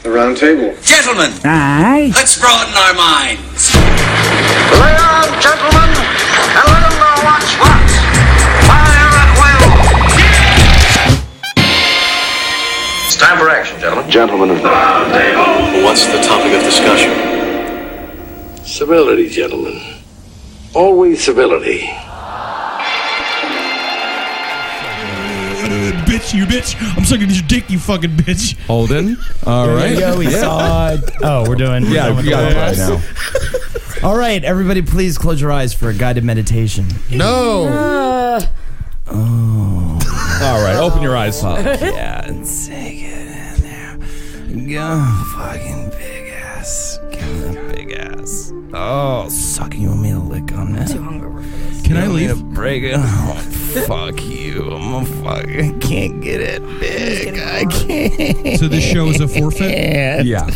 The round table. Gentlemen, Aye. let's broaden our minds. Lay on, gentlemen, and let them know what's what. Fire at will. It's time for action, gentlemen. Gentlemen of the round table. What's the topic of discussion? Civility, gentlemen. Always civility. Bitch, you bitch. I'm sucking your dick, you fucking bitch. Holden. All right. There we go. We saw it. Oh, we're doing. We got it right now. All right, everybody, please close your eyes for a guided meditation. No. All right, open your eyes. Yeah, and take it in there. Go, fucking big ass. Give me that big ass. Oh, sucking. You want me to lick on that? Too hungover for this. Can I leave? Break it. Oh, fuck you. I can't get it big. I can't. So this show is a forfeit? Yeah.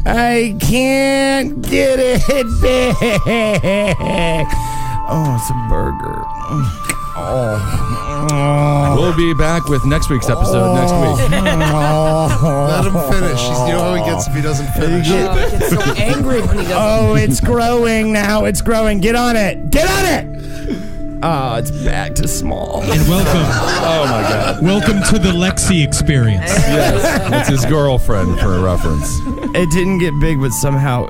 I can't get it big. Oh, it's a burger. Oh. We'll be back with next week's episode next week. Let him finish. You know how he gets if he doesn't finish. He gets so angry when he doesn't. Oh, it's growing now. It's growing. Get on it. Get on it. Oh, it's back to small. And welcome. Oh, my God. Welcome to the Lexi experience. Yes, that's his girlfriend for reference. It didn't get big, but somehow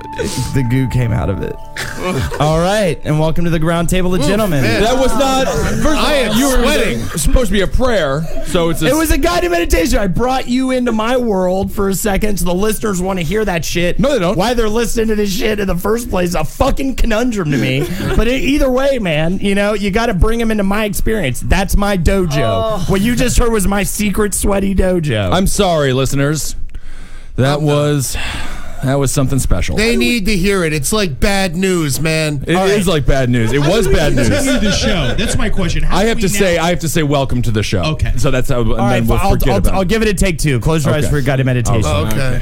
the goo came out of it. All right, and welcome to the Roundtable of Gentlemen. Man. That was not. First, I am sweating. It was supposed to be a prayer, so it's. It was a guided meditation. I brought you into my world for a second, so the listeners want to hear that shit. No, they don't. Why they're listening to this shit in the first place is a fucking conundrum to me. But either way, man, you know, you got to bring them into my experience. That's my dojo. What you just heard was my secret sweaty dojo. I'm sorry, listeners. That was something special. They need to hear it. It's like bad news, man. It is like bad news. It was bad news. Continue the show. That's my question. I have to say welcome to the show. Okay. So that's how. All right, I'll give it a take two. Close your eyes for a guided meditation. Okay.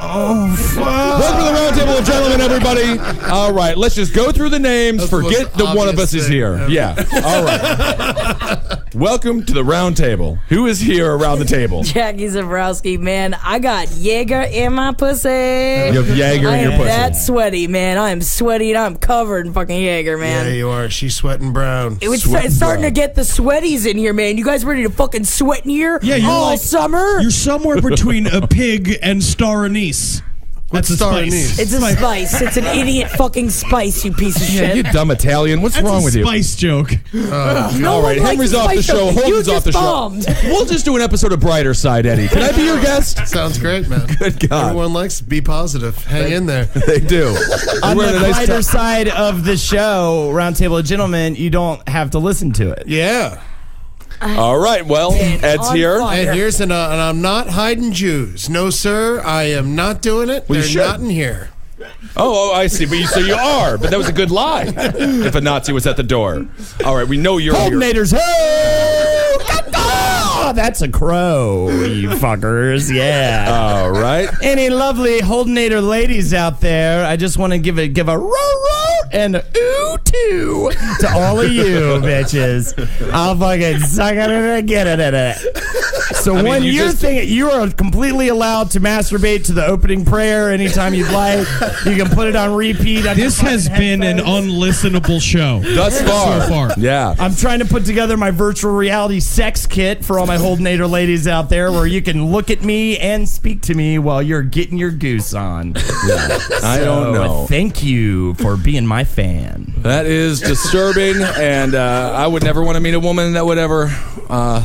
Oh, fuck. Welcome to the Roundtable of Gentlemen, everybody. All right, let's just go through the names. Forget that one of us is here. Ever. Yeah. All right. Welcome to the Roundtable. Who is here around the table? Jackie Zebrowski, man. I got Jaeger in my pussy. You have Jaeger in your pussy. I am that sweaty, man. I am sweaty and I'm covered in fucking Jaeger, man. Yeah, you are. She's sweating brown. It's starting to get the sweaties in here, man. You guys ready to fucking sweat in here? Yeah, you're all like, summer? You're somewhere between a pig and star anise. That's a star spice. anise? It's a spice. It's an idiot fucking spice, you piece of shit. You dumb Italian. What's wrong with you? Spice joke. No All right, one Henry's likes off the spice show. jokes. Holden's You off the just show. bombed. We'll just do an episode of Brighter Side, Eddie. Can I be your guest? Sounds great, man. Good God. Everyone likes to be positive. Hang in there. They do. On We're the in a nice brighter side of the show, Roundtable of Gentlemen, you don't have to listen to it. Yeah. All right, well, Ed's on here. fire. And here's and I'm not hiding Jews. No, sir. I am not doing it. Well, you They're should. not in here. Oh, I see. But you are. But that was a good lie. If a Nazi was at the door. All right, we know you're here. Holdenators, hey! Oh, that's a crow, you fuckers. Yeah. All right. Any lovely Holdenator ladies out there, I just want to give a row and a ooh too to all of you bitches. I'll fucking suck it and get it in it. So when you're thinking, you are completely allowed to masturbate to the opening prayer anytime you'd like. You can put it on repeat. This has been an unlistenable show. Thus far. So far. Yeah. I'm trying to put together my virtual reality sex kit for all my Holdenator ladies out there where you can look at me and speak to me while you're getting your goose on. Yeah. I don't know. Thank you for being my fan. That is disturbing, and I would never want to meet a woman that would ever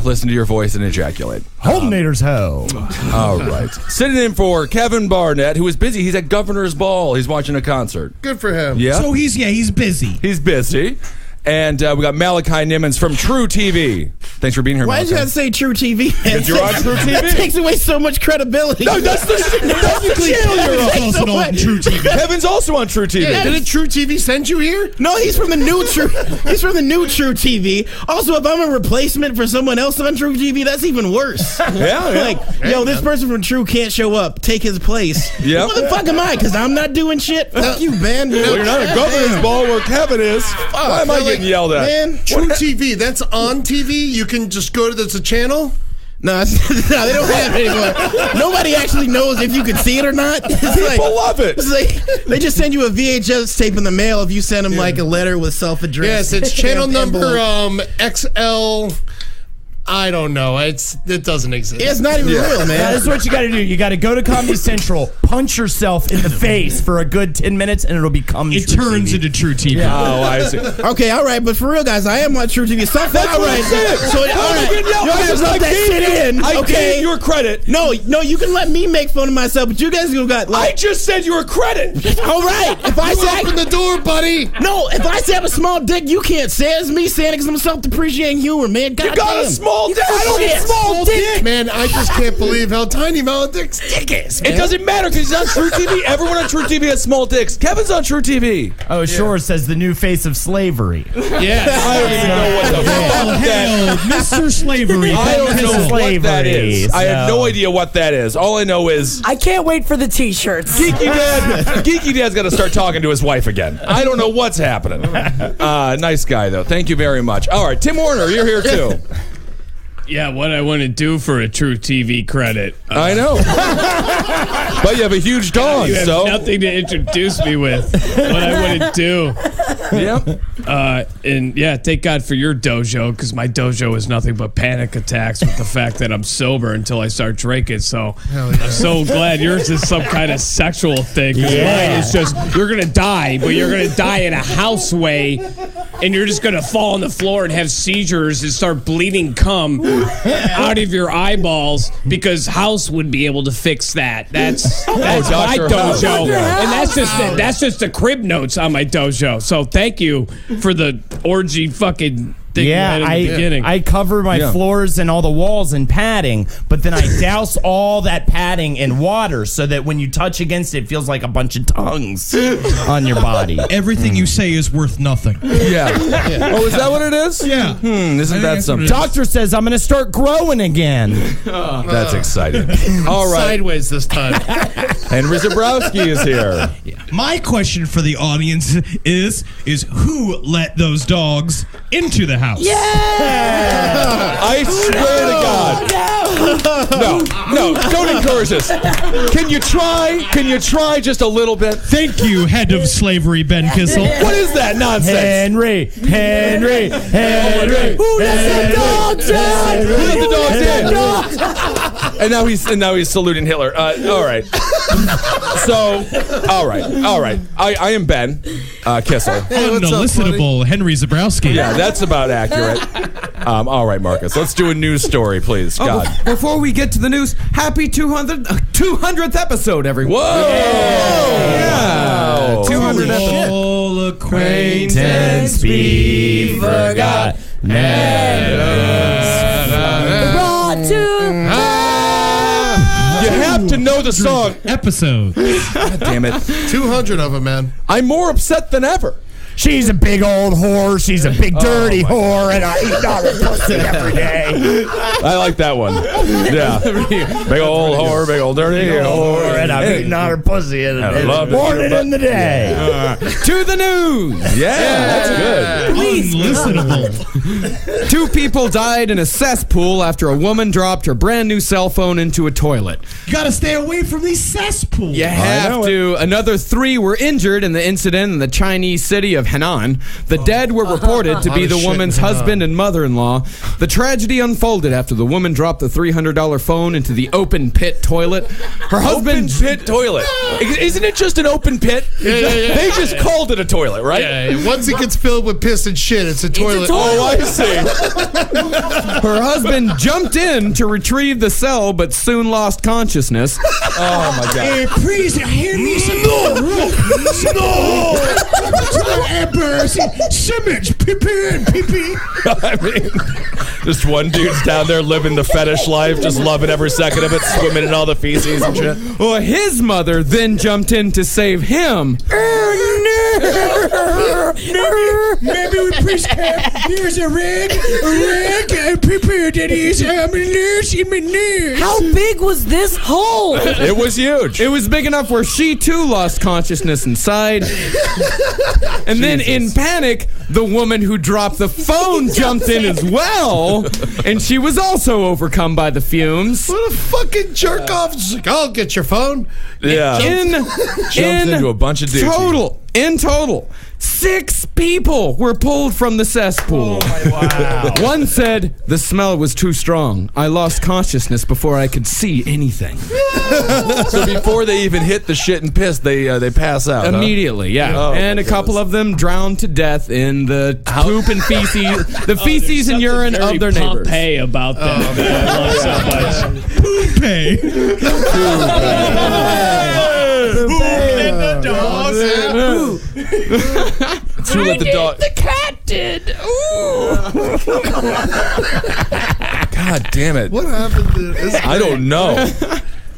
listen to your voice and ejaculate. Holdenators ho. All right. Sitting in for Kevin Barnett, who is busy. He's at Governor's Ball. He's watching a concert. Good for him. Yeah. So he's busy. He's busy. And we got Malachi Nimmons from True TV. Thanks for being here, Why did Malachi. you have to say True TV? Because you're on True TV. That takes away so much credibility. No, that's the channel you're on. Also on True TV. Kevin's also on True TV. Yeah, didn't True TV send you here? No, he's from the new True. He's from the new True TV. Also, if I'm a replacement for someone else on True TV, that's even worse. Yeah. Like, yo, this person from True can't show up. Take his place. Yep. What the fuck am I? Because I'm not doing shit. Fuck you, man. Well, you're not at Governor's Ball where Kevin is. Why am I getting yelled at? Man. True TV, that's on TV. You can just go to that's a channel. No, they don't have it anymore. Nobody actually knows if you can see it or not. People love it. It's like, they just send you a VHS tape in the mail if you send them like a letter with self-addressed. Yes, it's channel number XL. I don't know. It doesn't exist. It's not even real, man. This is what you got to do. You got to go to Comedy Central, punch yourself in the face for a good 10 minutes, and it'll become It turns into True TV. Yeah. Oh, I see. Okay, all right, but for real, guys, I am on True TV. So, That's all what I right. said. So, all right. You guys let that shit in. I Okay. gave your credit. No, you can let me make fun of myself, but you guys got I just said your credit. All right. If I say Open the door, buddy. no, if I say I have a small dick, you can't say it's me saying it because I'm self-depreciating humor, man. God You got damn. a small dick. I don't get small dick. Man, I just can't believe how tiny Maledict's dick is, man. It doesn't matter because he's on True TV. Everyone on True TV has small dicks. Kevin's on True TV. Oh, sure, says the new face of slavery. Yes. I don't even know what the fuck that Hell, Mr. Slavery. I don't Ben know Kissel. what that is. I have so- no idea what that is. All I know is I can't wait for the t-shirts. Geeky Dad's got to start talking to his wife again. I don't know what's happening. Nice guy, though. Thank you very much. All right, Tim Warner, you're here, too. Yeah, what I want to do for a True TV credit. I know. But you have a huge dog, You have so. nothing to introduce me with. What I want to do. Yep. And yeah, thank God for your dojo, because my dojo is nothing but panic attacks with the fact that I'm sober until I start drinking. So I'm so glad yours is some kind of sexual thing. 'Cause mine is just, you're going to die, but you're going to die in a house way, and you're just going to fall on the floor and have seizures and start bleeding cum out of your eyeballs, because House would be able to fix that. That's my Dr. House. dojo. And that's just the crib notes on my dojo. So thank you for the orgy fucking thing Yeah, right in the beginning. I cover my floors and all the walls in padding, but then I douse all that padding in water so that when you touch against it, it feels like a bunch of tongues on your body. Everything you say is worth nothing. Yeah. Oh, is that what it is? Yeah. Isn't that something? Doctor says I'm going to start growing again. That's exciting. All right. Sideways this time. Henry Zebrowski is here. My question for the audience is who let those dogs into the house? I swear to God. No, don't encourage this. Can you try? Can you try just a little bit? Thank you, head of slavery, Ben Kissel. What is that nonsense? Henry. Who let the dogs in? And now he's saluting Hitler. All right. So, all right. I am Ben Kissel. Unlistenable Henry Zebrowski. Yeah, that's about accurate. All right, Marcus. Let's do a news story, please. God. Before we get to the news, happy 200th episode, everyone. Whoa! Yeah. 200 episodes. All Acquaintance be forgot. You have to know the song. Episode. God damn it. 200 of them, man. I'm more upset than ever. She's a big old whore. She's a big dirty whore, and I eat all her pussy every day. I like that one. Yeah. Big old whore, big old dirty whore. And I'm eating all her pussy in love the morning in the day. To the news. Yeah, that's good. Unlistenable. 2 people died in a cesspool after a woman dropped her brand new cell phone into a toilet. You gotta stay away from these cesspools. You have to. Another 3 were injured in the incident in the Chinese city of Henan. The dead were reported to be the woman's husband and mother-in-law. The tragedy unfolded after the woman dropped the $300 phone into the open pit toilet. Her husband... Open pit toilet. Isn't it just an open pit? Yeah. They just called it a toilet, right? Yeah, once it gets filled with piss and shit, it's a toilet. Oh, I see. Her husband jumped in to retrieve the cell, but soon lost consciousness. Oh, my God. Please, hand me some no! Simmons, pee-pee. I mean, just one dude's down there living the fetish life, just loving every second of it, swimming in all the feces and shit. Well, his mother then jumped in to save him. Maybe we prescribe. Here's a rag, and prepare that is in my nurse. How big was this hole? It was huge. It was big enough where she too lost consciousness inside. And then in panic, the woman who dropped the phone jumped in as well. And she was also overcome by the fumes. What a fucking jerk off. She's like, I'll get your phone. Yeah. Jumps into a bunch of douches. In total, 6 people were pulled from the cesspool. Wow. One said, the smell was too strong. I lost consciousness before I could see anything. So before they even hit the shit and piss, they pass out. Immediately, yeah. Oh, and a couple of them drowned to death in the poop and feces, the feces and urine of their neighbors. Pompeii about that. I love so much. Poopay. Who let the dogs out? Who let the dog? The cat did. God damn it! What happened to I don't know.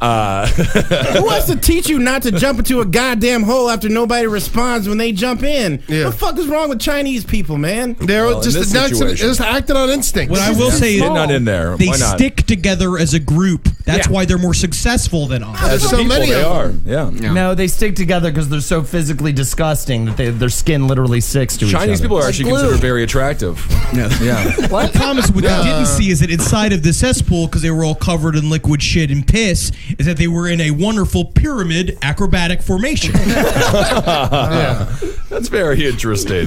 Who wants to teach you not to jump into a goddamn hole after nobody responds when they jump in? Yeah. What the fuck is wrong with Chinese people, man? They're Well, in this situation. just acting on instinct. What I will say is Get not in there. they Why not? stick together as a group. That's why they're more successful than us. As a so people, many they of are. them. Yeah. No, they stick together because they're so physically disgusting that their skin literally sticks to each other. Chinese people are actually glue. considered very attractive. Yeah. What? I promise what they didn't see is that inside of the cesspool, because they were all covered in liquid shit and piss, is that they were in a wonderful pyramid acrobatic formation. That's very interesting.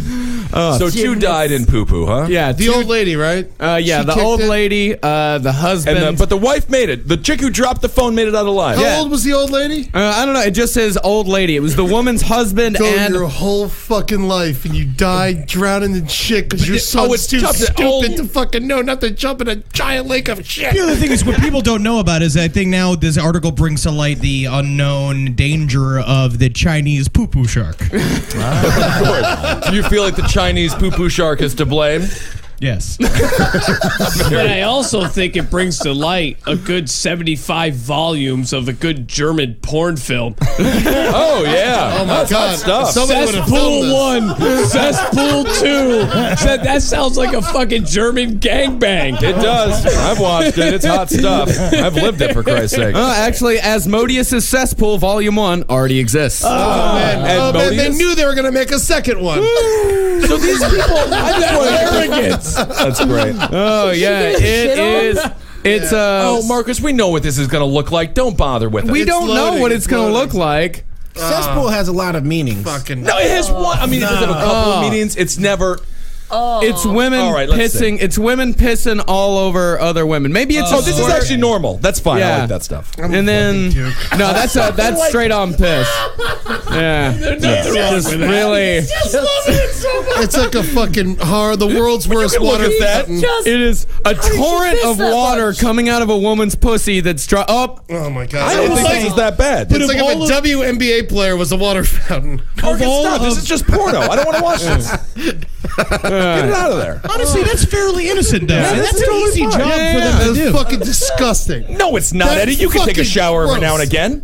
So 2 died in poo-poo, huh? Yeah, The old lady, right? yeah, She the kicked old it? lady, the husband. But the wife made it. The chick who dropped the phone made it out alive. How old was the old lady? I don't know. It just says old lady. It was the woman's husband Go and your whole fucking life and you died drowning in shit because your son's it's too tough to- stupid to fucking know not to jump in a giant lake of shit. The other thing is what people don't know about is I think now this article brings to light the unknown danger of the Chinese poo-poo shark. Of course. Do you feel like the Chinese poo-poo shark is to blame? Yes. But I also think it brings to light a good 75 volumes of a good German porn film. Oh, yeah. Oh my God. stuff. Somebody would have filmed Cesspool this. 1, Cesspool 2. That sounds like a fucking German gangbang. It does. I've watched it. It's hot stuff. I've lived it, for Christ's sake. actually, Asmodeus' Cesspool Volume 1 already exists. Oh, man. Oh, man. They Asmodeus? knew they were going to make a second one. So these people, I just want Arrogance. That's great. Oh, yeah. It is. It's Oh, Marcus, we know what this is going to look like. Don't bother with it. we don't know loading, what it's it's going to loading. look like. Cesspool has a lot of meanings. Fucking. No, it has one. I mean, it does have a couple of meetings. It's never. It's women All right, let's pissing. see. It's women pissing all over other women. Maybe it's Oh, this is actually normal. That's fine. I Yeah. like that stuff. And then no, that's straight on piss. Yeah, just really. It's like a fucking horror. The world's worst can look water at that. fountain. It is a torrent piss of that water much? coming out of a woman's pussy that's Oh my God. I don't think this is that bad. It's like if a WNBA player was a water fountain. Marcus, stop. This is just porno. I don't want to watch this. Get it out of there. Honestly, that's fairly innocent, though. That's an totally easy fine. job Yeah, for them That to is do. fucking disgusting. No, it's not, That's Eddie. You can take a fucking shower every gross. now and again.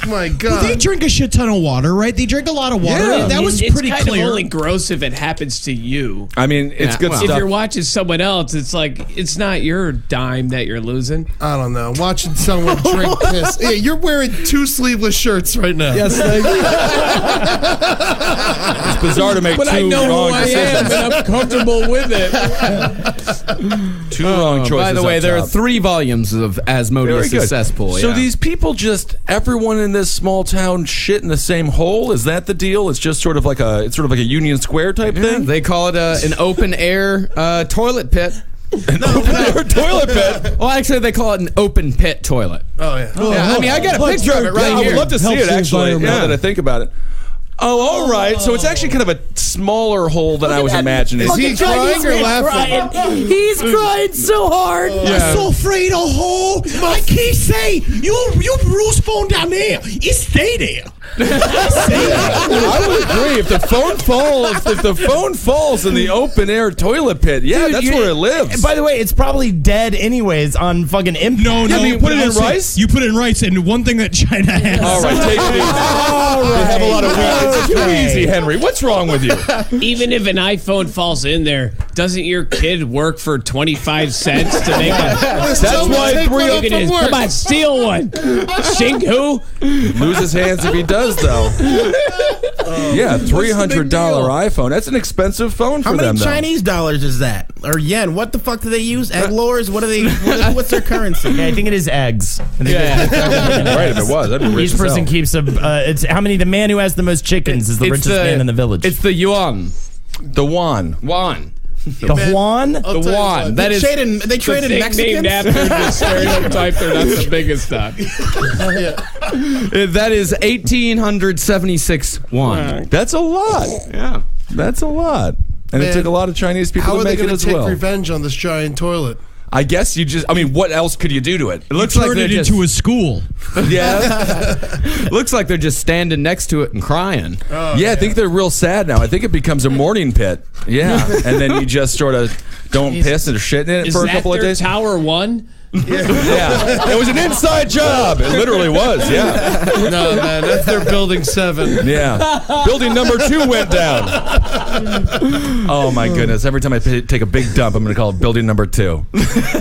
My They God. drink a shit ton of water, right? They drink a lot of water. Yeah. That was it's pretty kind clear. of only gross if it happens to you. I mean, it's Yeah, good well. If stuff. you're watching someone else, it's like it's not your dime that you're losing. I don't know. Watching someone drink piss. Yeah, you're wearing 2 sleeveless shirts right now. Yes, It's bizarre to make But I two know wrong who I am, decisions. and I'm comfortable with it. Two wrong choices. by the way, up there are top. 3 volumes of Very Asmodeus' good. Cesspool. So yeah. these people just everyone in this small town shit in the same hole. Is that the deal? It's just sort of like a Union Square type thing. They call it an open air toilet pit. An open air toilet pit. Well, actually, they call it an open pit toilet. Oh, yeah. Yeah, I mean, I got a picture of it right I here. would love to see Helps it the actually. Now environment. that I think about it. Oh, all right. So it's actually kind of a smaller hole than I was imagining. Is he Fucking crying or Chinese laughing? crying. He's crying so hard. I'm so afraid of hole. I keep saying, you Bruce phone down there. It stay there. I would agree. If the phone falls in the open air toilet pit, Dude, that's where it lives. By the way, it's probably dead anyways on fucking impact. No, you put it in rice? You put it in rice, and one thing that China has. All right, take it easy. They have a lot of wheat. It's too easy, Henry. What's wrong with you? Even if an iPhone falls in there, doesn't your kid work for 25 cents to make a... That's why Come on, steal one. Shinku? Lose his hands if he does, though. Yeah, $300 iPhone. That's an expensive phone for How them, many Chinese dollars is that? Or yen? What the fuck do they use? Egg lores? What are they? What's their currency? Yeah, I think it is eggs. Right, if it was, that'd be rich Each as person hell. keeps it's how many? The man who has the most chickens is the richest man in the village. It's the yuan. The yuan. The Juan? The Juan. They traded Mexicans? Named after the stereotype, they're not the biggest on. That is 1,876 yuan. That's a lot. Yeah. That's a lot. And it took a lot of Chinese people How to are they make it going as to take well. revenge on this giant toilet? I guess what else could you do to it? It looks Turn it into a school. Yeah. Looks like they're just standing next to it and crying. I think they're real sad now. I think it becomes a mourning pit. Yeah. And then you just sort of don't piss or shit in it for a couple of days. Tower 1? Yeah. It was an inside job. It literally was, yeah. No, man, that's their building 7. Yeah. Building number 2 went down. Oh, my goodness. Every time I take a big dump, I'm going to call it building number 2.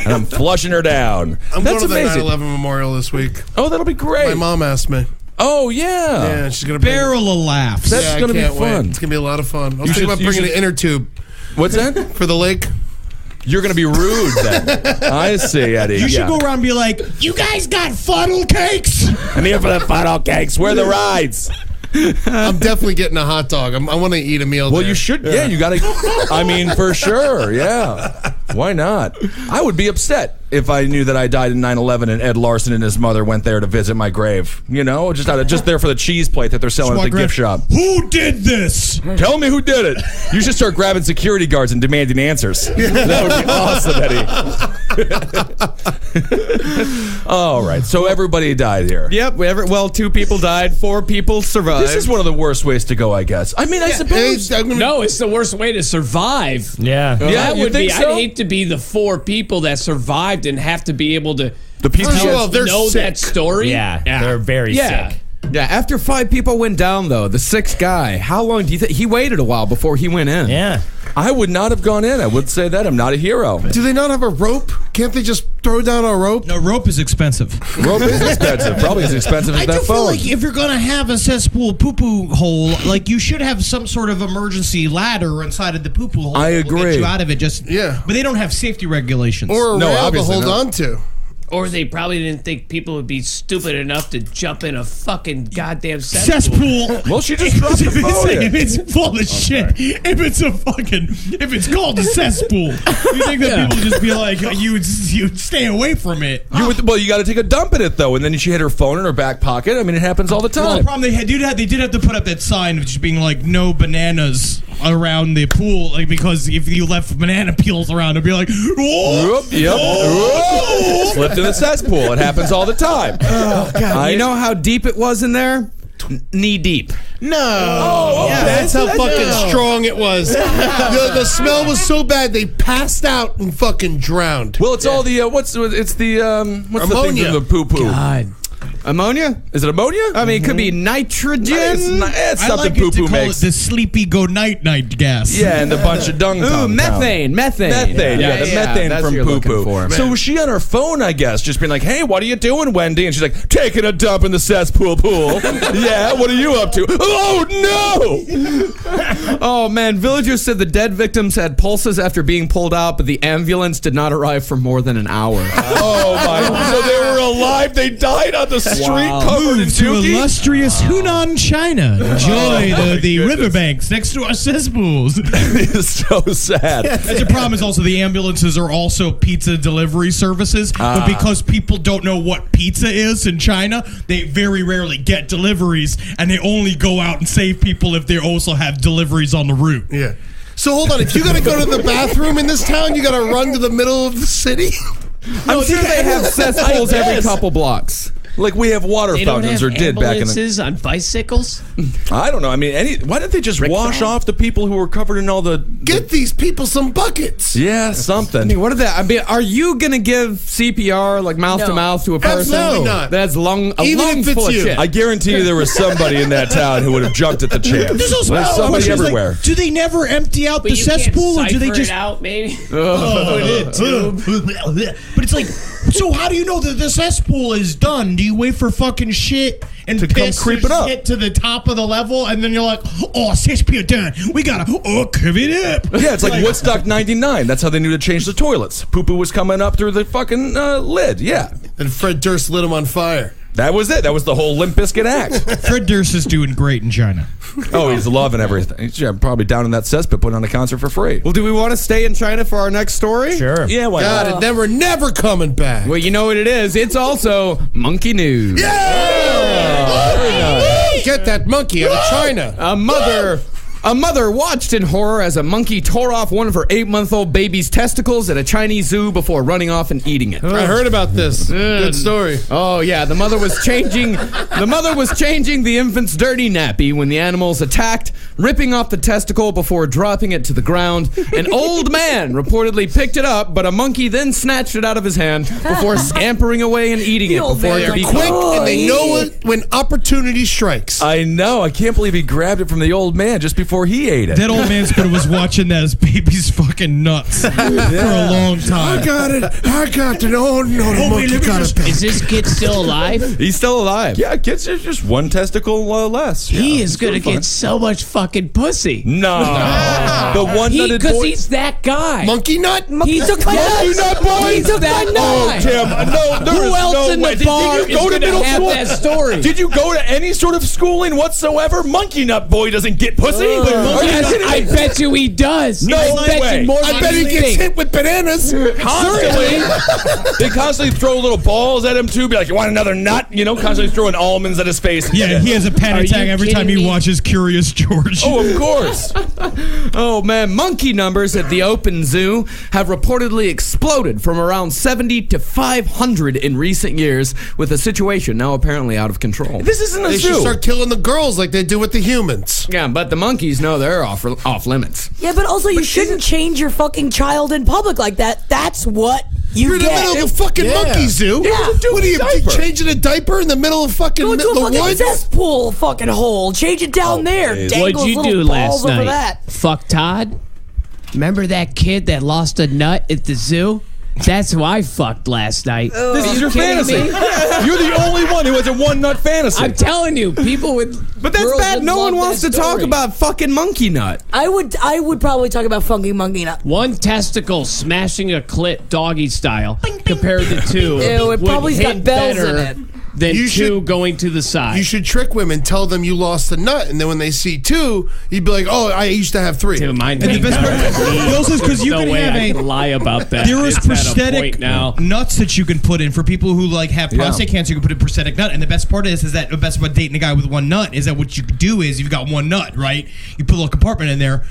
And I'm flushing her down. I'm That's going to amazing. the 9/11 memorial this week. Oh, that'll be great. My mom asked me. Oh, yeah. Yeah, she's going to bring... Barrel of laughs. That's going to be can't wait. fun. It's going to be a lot of fun. I was You thinking about should- bringing an inner tube What's that? for the lake. You're going to be rude then. I see, Eddie. You should go around and be like, you guys got funnel cakes? I'm here for the funnel cakes. Where are the rides? I'm definitely getting a hot dog. I want to eat a meal Well, there. you should. Yeah, you got to. I mean, for sure. Yeah. Why not? I would be upset if I knew that I died in 9/11 and Ed Larson and his mother went there to visit my grave. You know, just there for the cheese plate that they're selling at the gift shop. Who did this? Tell me who did it. You should start grabbing security guards and demanding answers. That would be awesome, Eddie. All right. So everybody died here. Yep. 2 people died, 4 people survived. This is one of the worst ways to go, I guess. I mean, I suppose. No, it's the worst way to survive. Yeah. That you would think be. so? I'd hate to be the 4 people that survived and have to be able to The PTSD. they're know sick. that story. Yeah, they're very sick. Yeah, after 5 people went down, though, the 6th guy, how long do you think? He waited a while before he went in. Yeah. I would not have gone in. I would say that. I'm not a hero. Do they not have a rope? Can't they just throw down a rope? No, rope is expensive. Rope is expensive. Probably as expensive as I that do feel phone. like if you're gonna have a cesspool poo-poo hole, like you should have some sort of emergency ladder inside of the poo-poo hole. I that will agree. Get you out of it. Yeah. But they don't have safety regulations. Or a No, rail to obviously hold not. on to? Or they probably didn't think people would be stupid enough to jump in a fucking goddamn cesspool. cesspool. Well, she just dropped the phone in. If it's full of shit, if it's called a cesspool, you think that people just be like, you'd stay away from it. You got to take a dump in it though, and then she had her phone in her back pocket. I mean, it happens all the Well, the time. problem they did have to put up that sign of just being like no bananas around the pool, like because if you left banana peels around, it'd be like, whoa, Yep. whoa. Slipped in the cesspool. It happens all the time. Oh, God. You know how deep it was in there? Knee deep. No. Oh, okay. That's how fucking strong it was. The smell was so bad they passed out and fucking drowned. Well, it's all the what's the thing Ammonia. from the poo poo? God. Ammonia? Is it ammonia? I mean, it could be nitrogen. It's I something like poo it to poo call makes. it the sleepy go night gas. Yeah, and a bunch of dung. Ooh, compound. methane. Methane, yeah, the methane that's from what you're looking poo-poo. for. So was she on her phone, I guess, just being like, hey, what are you doing, Wendy? And she's like, taking a dump in the cesspool pool. Yeah, what are you up to? Oh, no! Oh, man. Villagers said the dead victims had pulses after being pulled out, but the ambulance did not arrive for more than an hour. Oh, my. So they were alive. They died on the street covered in Move to dookie? illustrious Hunan, China. Enjoy the riverbanks next to our cesspools. It's so sad. That's the problem. Is also the ambulances are also pizza delivery services, but because people don't know what pizza is in China, they very rarely get deliveries, and they only go out and save people if they also have deliveries on the route. Yeah. So hold on. If you got to go to the bathroom in this town, you got to run to the middle of the city? I'm sure they have cesspools every couple blocks. Like we have water They don't fountains have or did back in the. ambulances on bicycles. I don't know. I mean, why didn't they just wash off the people who were covered in all the? Get these people some buckets. Yeah, something. I mean, what are that? I mean, are you gonna give CPR like mouth to mouth to a person? Absolutely not. That's Even if it's full you. of shit. I guarantee you there was somebody in that town who would have jumped at the chance. There's also There's somebody everywhere. Like, do they never empty out But the you can't cesspool, or do they cipher just it out? Maybe. But it's like, so how do you know that the cesspool is done? Do you wait for fucking shit and To come piss creeping up. get to the top of the level, and then you're like, oh, cesspool done. We gotta cover it up. Yeah, it's like Woodstock '99. That's how they knew to change the toilets. Poo-poo was coming up through the fucking lid. Yeah. And Fred Durst lit him on fire. That was it. That was the whole Limp Bizkit act. Fred Durst is doing great in China. Oh, he's loving everything. He's probably down in that cesspit putting on a concert for free. Well, do we want to stay in China for our next story? Sure. Yeah, why God, not? and then we're never coming back. Well, you know what it is. It's also monkey news. Get that monkey out of China. A mother watched in horror as a monkey tore off one of her 8-month-old baby's testicles at a Chinese zoo before running off and eating it. I heard about this. Good story. Oh yeah, the mother was changing the infant's dirty nappy when the animals attacked, ripping off the testicle before dropping it to the ground. An old man reportedly picked it up, but a monkey then snatched it out of his hand before scampering away and eating it before it could be Quick, and they know it when opportunity strikes. I know. I can't believe he grabbed it from the old man just before he ate it. That old man's been was watching that as baby's fucking nuts for a long time. I got it. Oh, no, the monkey got it. Is this kid still alive? He's still alive. Yeah, kids, there's just one testicle less. He Yeah, is it's gonna fun. get so much fucking pussy. No. The one-nutted Because boy. he's that guy. Monkey nut? He took my Monkey nut boy? He's that guy. Oh, Tim, no, there Who is else no in way. the bar Did you go is to gonna middle have school? that story? Did you go to any sort of schooling whatsoever? Monkey nut boy doesn't get pussy. Are you kidding I me? bet you he does. No I bet way. you more I than bet he you gets think. hit with bananas. Constantly. They constantly throw little balls at him, too. Be like, you want another nut? You know, constantly throwing almonds at his face. Yeah, he has a panic Are attack you every time kidding he me? watches Curious George. Oh, of course. Oh man, monkey numbers at the open zoo have reportedly exploded from around 70 to 500 in recent years, with the situation now apparently out of control. This isn't a They zoo. should start killing the girls like they do with the humans. Yeah, but the monkeys know they're off limits. Yeah, but also you shouldn't change your fucking child in public like that. That's what you You're in the get. middle of the fucking monkey zoo. Yeah. What are you Diaper. changing a diaper in the middle of fucking Go into a the fucking woods? cesspool fucking hole. Change it down there. please. Dangle What'd you little do balls last over night? that. Fuck Todd? Remember that kid that lost a nut at the zoo? That's who I fucked last night. This is your kidding fantasy. me? You're the only one who has a one-nut fantasy. I'm telling you, people with But that's girls bad. would No love one wants that to talk story. about fucking monkey nut. I would probably talk about funky monkey nut. One testicle smashing a clit doggy style compared to two. Ew, it would probably's got hit bells in better it. Than You two should- going to the side. You should trick women, tell them you lost the nut, and then when they see two, you'd be like, "Oh, I used to have three." Dude, mine And the best part is because you no can way have I can lie about that. There is It's at a prosthetic point now. nuts that you can put in for people who like have prostate cancer. You can put in prosthetic nut, and the best part is that the best about dating a guy with one nut is that what you do is you've got one nut, right? You put a little compartment in there.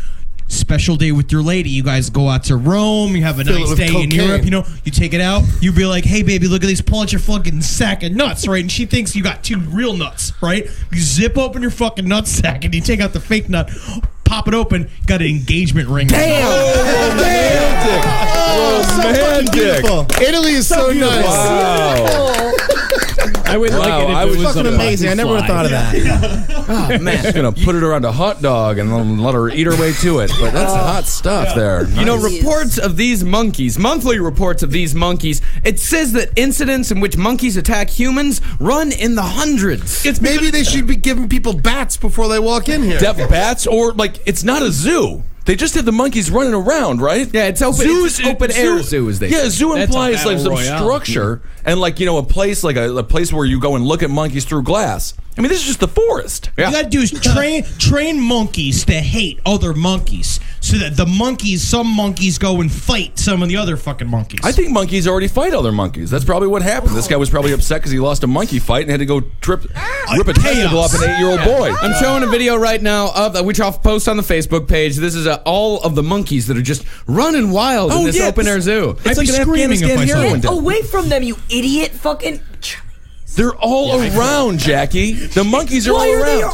Special day with your lady. You guys go out to Rome. You have a Fill it nice with day in cocaine. Europe. You know, you take it out. You be like, "Hey, baby, look at these. Pull out your fucking sack of nuts, right?" And she thinks you got two real nuts, right? You zip open your fucking nut sack and you take out the fake nut. Pop it open. Got an engagement ring. Romantic. Italy is so nice. Wow. I would like it if I it was was Fucking a amazing. I never would have thought of that. Oh man. Just gonna put it around a hot dog and then let her eat her way to it. But that's hot stuff there. You know, reports of these monkeys, monthly reports of these monkeys, it says that incidents in which monkeys attack humans run in the hundreds. It's maybe they should be giving people bats before they walk in here. Deaf bats, or like it's not a zoo. They just have the monkeys running around, right? Yeah, it's open. It's an open air zoo, as they say. Yeah, zoo That's a implies like battle some royale. structure and like a place like a place where you go and look at monkeys through glass. I mean, this is just the forest. What you gotta do is train monkeys to hate other monkeys, so that some monkeys go and fight some of the other fucking monkeys. I think monkeys already fight other monkeys. That's probably what happened. This guy was probably upset because he lost a monkey fight and had to go rip a testicle off an 8-year-old boy. I'm showing a video right now of which I'll post on the Facebook page. This is all of the monkeys that are just running wild in this open air zoo. It's I'd like be an screaming if Afghanistan I saw heroin it. den. Away from them, you idiot fucking. They're all around, Jackie. The monkeys are all around.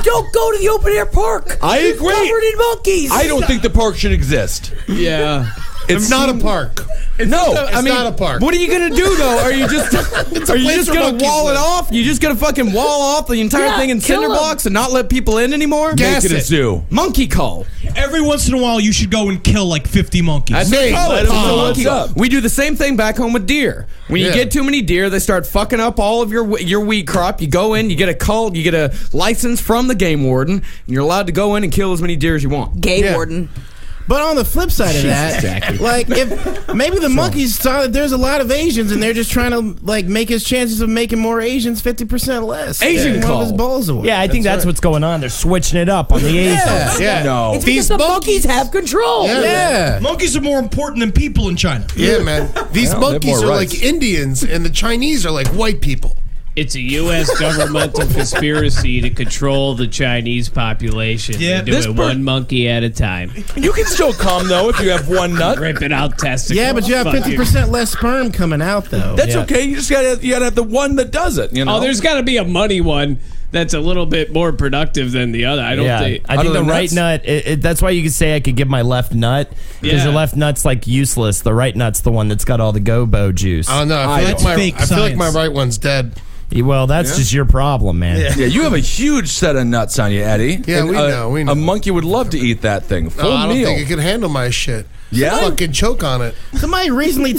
Don't go to the open air park. I agree. Covered in monkeys. I don't think the park should exist. Yeah. It's not a park. It's not a park. What are you gonna do though? Are you just gonna wall it off? You just gonna fucking wall off the entire thing in cinder blocks and not let people in anymore? Make it a zoo. Monkey call. Every once in a while, you should go and kill like 50 monkeys. Monkey call. We do the same thing back home with deer. When you get too many deer, they start fucking up all of your wheat crop. You go in, you get a call, you get a license from the game warden, and you're allowed to go in and kill as many deer as you want. Game warden. But on the flip side of that, like if maybe the monkeys saw that there's a lot of Asians and they're just trying to like make his chances of making more Asians 50% less. Asian call. His balls away. Yeah, I think that's what's going on. They're switching it up on the Asians. Yeah. No. It's because the monkeys have control. Yeah. Monkeys are more important than people in China. Yeah, man. These monkeys are like Indians, and the Chinese are like white people. It's a U.S. governmental conspiracy to control the Chinese population. Yeah, They do it one monkey at a time. You can still come, though, if you have one nut. Ripping out testicles. Yeah, but you have 50% less sperm coming out, though. That's okay. You just gotta have the one that does it. You know. Oh, there's got to be a money one that's a little bit more productive than the other. I think the right nut. That's why you could say I could give my left nut because the left nut's like useless. The right nut's the one that's got all the gobo juice. Oh no, I feel like my right one's dead. Well, that's just your problem, man. Yeah, you have a huge set of nuts on you, Eddie. Yeah, we know. A monkey would love to eat that thing. Full I don't meal. think it could handle my shit. Yeah? Fucking choke on it. Somebody recently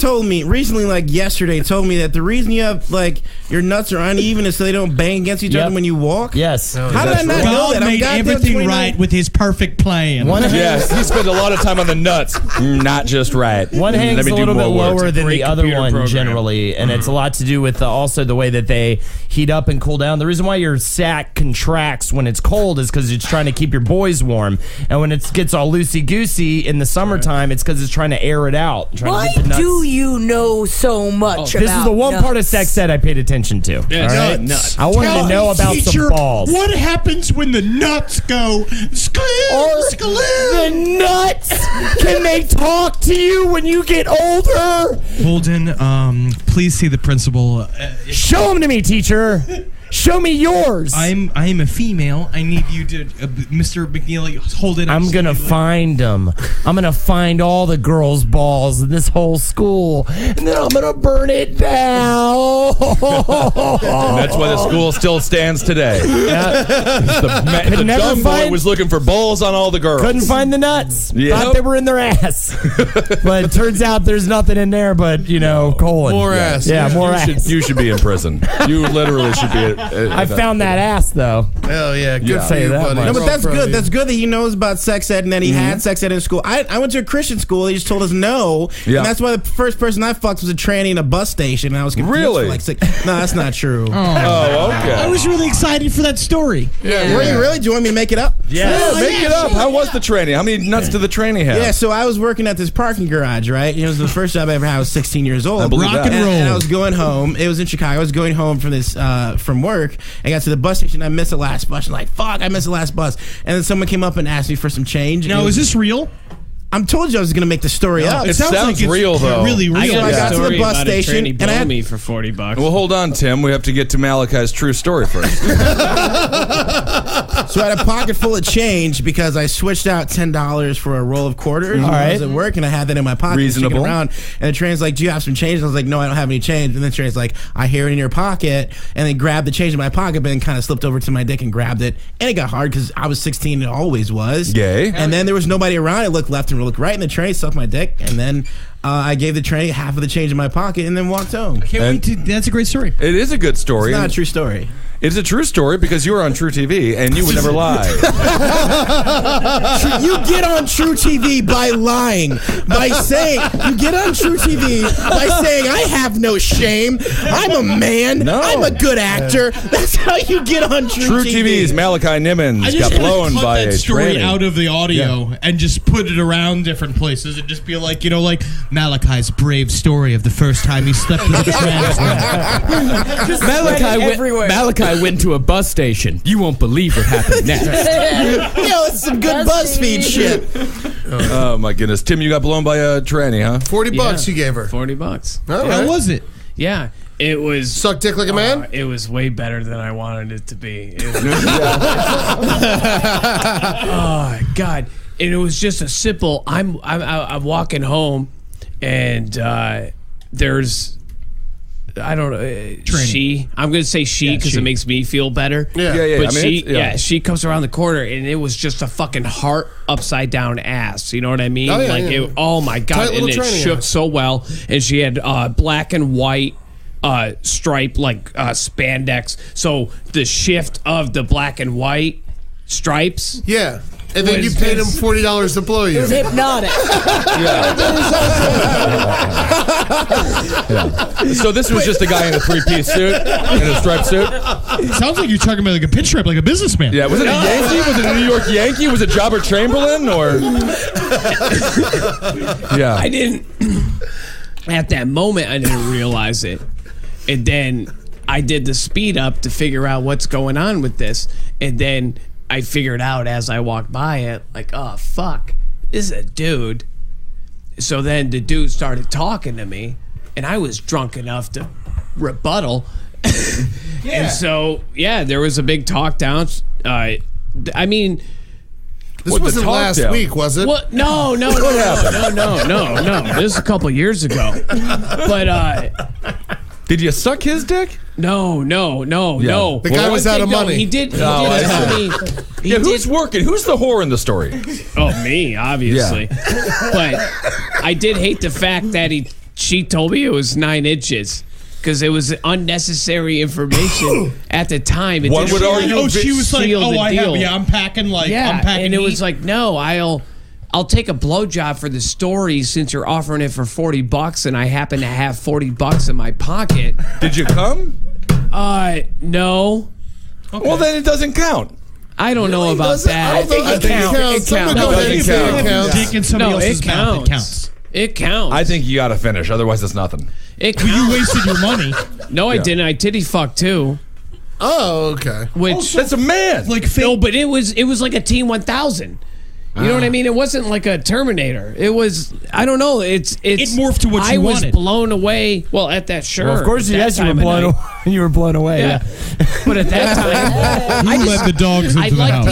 like yesterday, told me that the reason you have, like, your nuts are uneven is so they don't bang against each other when you walk. Yes. How did I not know that? God made everything right with his perfect plan. Yes, he spent a lot of time on the nuts. Not just right. One hangs a little bit lower than the other one program. generally, and it's a lot to do with also the way that they heat up and cool down. The reason why your sack contracts when it's cold is because it's trying to keep your boys warm, and when it gets all loosey-goosey in the summertime, it's because it's trying to air it out. Why do you know so much about This is the one part of sex ed I paid attention to. Yes. All right? Nuts. I wanted to know about Teacher, some balls. What happens when the nuts go? The nuts? Can they talk to you when you get older? Holden, please see the principal. Show them to me, teacher. Show me yours. I'm a female. I need you to, Mr. McNeely, hold it up. I'm going to find them. I'm going to find all the girls' balls in this whole school, and then I'm going to burn it down. And that's why the school still stands today. The dumb boy was looking for balls on all the girls. Couldn't find the nuts. Yep. Thought they were in their ass. But it turns out there's nothing in there but, colon. More ass. Yeah, more ass. You should be in prison. You literally should be. I found that ass, though. Hell yeah, good for Say you, that buddy. much. No, but that's good. That's good that he knows about sex ed and that he had sex ed in school. I went to a Christian school. They just told us no. Yeah. And that's why the first person I fucked was a tranny in a bus station. And I was confused. Really? For like 6. No, that's not true. Oh, okay. I was really excited for that story. Yeah. Were you really? Do you want me to make it up? Yeah, make it up. How was the tranny? How many nuts did the tranny have? Yeah, so I was working at this parking garage, right? It was the first job I ever had. I was 16 years old. I believe that. And I was going home. It was in Chicago. I was going home from this from work. I got to the bus station. I missed the last bus. I'm like, fuck, I missed the last bus. And then someone came up and asked me for some change. Now, is this real? I'm told you I was going to make the story up. It sounds real, though. Really real. I got to the bus station and and I had me for $40. Well, hold on, Tim. We have to get to Malachi's true story first. So I had a pocket full of change because I switched out $10 for a roll of quarters. All right. I was at work and I had that in my pocket. Reasonable. Around, and the train's like, "Do you have some change?" And I was like, "No, I don't have any change." And the train's like, "I hear it in your pocket," and then grabbed the change in my pocket, but then kind of slipped over to my dick and grabbed it. And it got hard because I was 16 and it always was. Gay. And then there was nobody around. I looked left and looked right, and the train sucked my dick. And then I gave the train half of the change in my pocket and then walked home. That's a great story. It is a good story. It's not a true story. It's a true story because you were on True TV and you would never lie. You get on True TV by lying. By saying, you get on True TV by saying, I have no shame. I'm a man. No. I'm a good actor. That's how you get on True TV. TV's Malachi Nimmons I got just blown cut by that a story tranny. out of the audio and just put it around different places and just be like, like Malachi's brave story of the first time he slept with a trans woman. Malachi went to a bus station. You won't believe what happened next. It's some good BuzzFeed shit. Oh my goodness, Tim, you got blown by a tranny, huh? $40 you gave her. $40. All How right. was it? Yeah. It was suck dick like a man. It was way better than I wanted it to be. Oh God! And it was just a simple. I'm walking home, and there's. I don't know. She. I'm going to say she because it makes me feel better. Yeah. But she comes around the corner and it was just a fucking heart upside down ass. You know what I mean? Oh my God! Tight And it little shook ass. so well. And she had black and white stripe spandex. So the shift of the black and white stripes. Yeah. And then you paid him $40 to blow you. It was hypnotic. So this was just a guy in a 3-piece suit, in a striped suit. Sounds like you're talking about like a pinstripe, like a businessman. Yeah, was it a Yankee? Was it a New York Yankee? Was it Jobber Chamberlain? Or yeah, I didn't. At that moment, I didn't realize it, and then I did the speed up to figure out what's going on with this, and then I figured out as I walked by it, like, oh fuck, this is a dude. So then the dude started talking to me, and I was drunk enough to rebuttal. And so, there was a big talk down. I mean, this wasn't last week, was it? Well, no. This is a couple years ago. But did you suck his dick? No. The guy was out of money. He did tell me. Who's working? Who's the whore in the story? Oh, me, obviously. But I did hate the fact that she told me it was 9 inches. Because it was unnecessary information at the time. One would argue. She was like, I'm packing I'm packing and it was like, no, I'll take a blowjob for the story since you're offering it for $40 and I happen to have $40 in my pocket. Did you come? No. Okay. Well, then it doesn't count. I don't know about that. I think it counts. No, it counts. Dick in somebody else's mouth, it counts. It counts. I think you got to finish, otherwise it's nothing. It counts. You wasted your money. No, I didn't. I titty fucked too. Oh, okay. Which that's a man. No, but it was like a T-1000. You know what I mean? It wasn't like a Terminator. It was, I don't know. It morphed to what you wanted. I was blown away. Well, at that, sure. Well, of course, yes, you were blown away. You were blown away. Yeah. But at that time, I let the dogs into the house. I